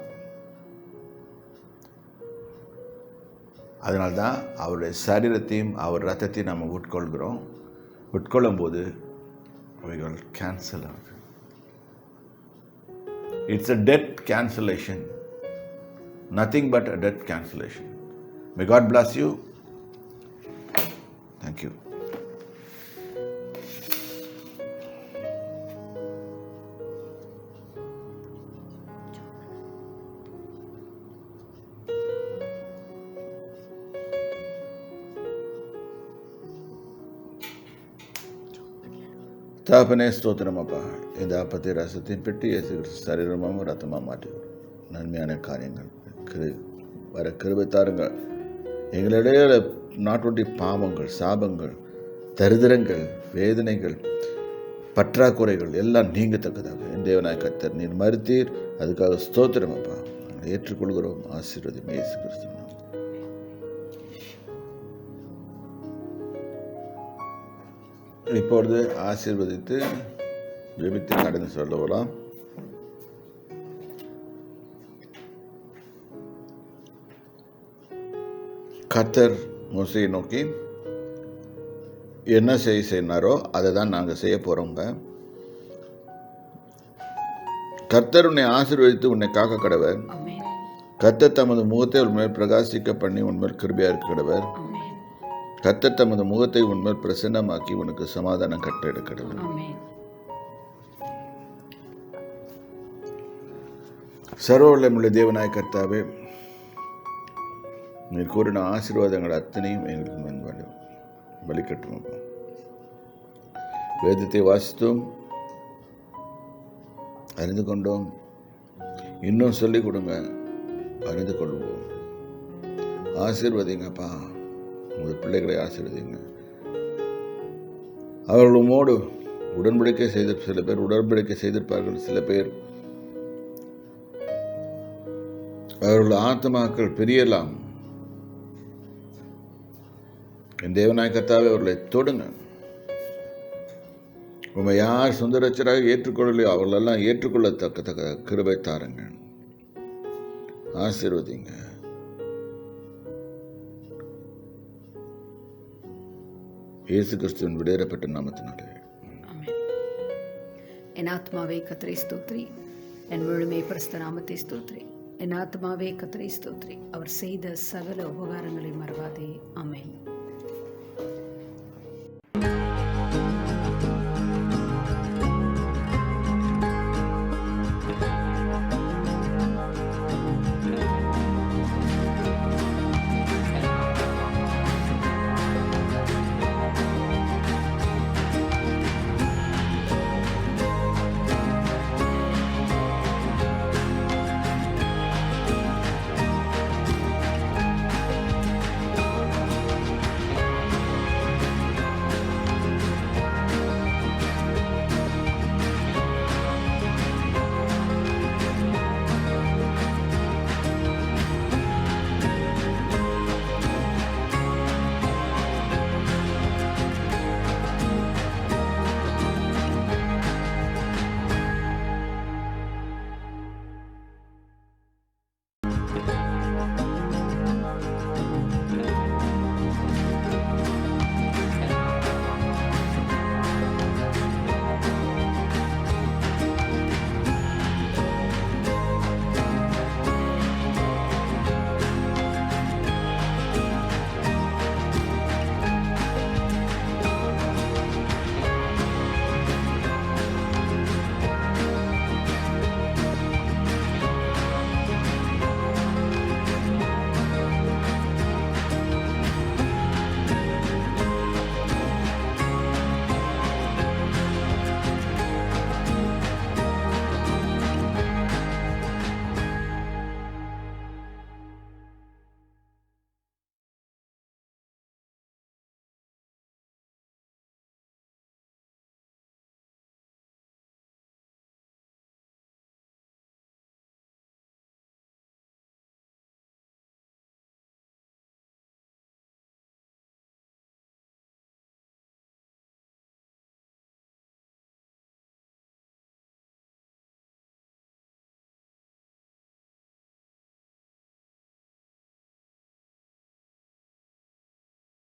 S1: அதனால்தான் அவருடைய சரீரத்தையும் அவர் ரத்தத்தையும் நம்ம உட்கொள்கிறோம். உட்கொள்ளும் போது அவைகள் கேன்சல் ஆகுது. It's a debt cancellation. Nothing but a debt cancellation. May God bless you. Thank you. தகப்பனே ஸ்தோத்திரம் அப்பா. இந்த அப்பத்தை ரசத்தையும் பெற்று இயேசு கிறிஸ்து சரீரமாகவும் ரத்தமாக மாற்றி நன்மையான காரியங்கள் வர கிருபை தாருங்க. எங்களிடையே நாட்டுடைய பாவங்கள், சாபங்கள், தரித்திரங்கள், வேதனைகள், பற்றாக்குறைகள் எல்லாம் நீங்கத்தக்கதாக என் தேவனாய் கர்த்தர் நீர் மறுத்தீர். அதுக்காக ஸ்தோத்திரம் அப்பா. ஏற்றுக்கொள்கிறோம். ஆசீர்வதியும் இயேசு கிறிஸ்து. இப்பொழுது ஆசீர்வதித்து ஜெபித்து கடந்து சொல்லலாம். கர்த்தர் மோசேயை நோக்கி என்ன செய்யினாரோ அதை தான் நாங்கள் செய்ய போகிறோங்க. கர்த்தர் உன்னை ஆசீர்வதித்து உன்னை காக்க கடவர். கர்த்தர் தமது முகத்தை உன்மேல் பிரகாசிக்க பண்ணி உன்மேல் கிருபையா இருக்க கடவர். கர்த்தர் தமது முகத்தை உன்மேல் பிரசன்னமாக்கி உனக்கு சமாதானம் கட்டளையிட கடவர். சர்வவல்லமையுள்ள தேவனாய் கர்த்தாவே, நீர் கூறின ஆசீர்வாதங்கள் அத்தனையும் எங்களுக்கு வழிகட்டும். வேதத்தை வாசித்தோம், அறிந்து கொண்டோம், இன்னும் சொல்லிக் கொடுங்க, அறிந்து கொள்வோம். ஆசீர்வதிங்கப்பா, உங்கள் பிள்ளைகளை ஆசீர்வதிங்க. அவர்கள் உம்மோடு உடன்படிக்கை செய்த சில பேர் உடன்படிக்கை செய்திருப்பார்கள், சில பேர் அவர்கள் ஆத்மாக்கள் பிரியலாம். என் தேவனாய் கர்த்தாவே அவர்களை தொடுங்க. உண்மை யார் சொந்த ரட்சராக ஏற்றுக்கொள்ளலையோ அவர்களெல்லாம் ஏற்றுக்கொள்ளத்தக்க கிருபை தாருங்க, ஆசீர்வதிங்க. இயேசு கிறிஸ்துவின் விடையேறப்பட்ட நாமத்தினாலே
S2: ஆமென். என் ஆத்மாவே கர்த்தரை ஸ்தோத்திரி, என் முழுமை பரிசுத்த நாமத்தை ஸ்தோத்திரி. என் ஆத்மாவே கர்த்தரை ஸ்தோத்திரி, அவர் செய்த சகல உபகாரங்களை மறவாதே. ஆமென்.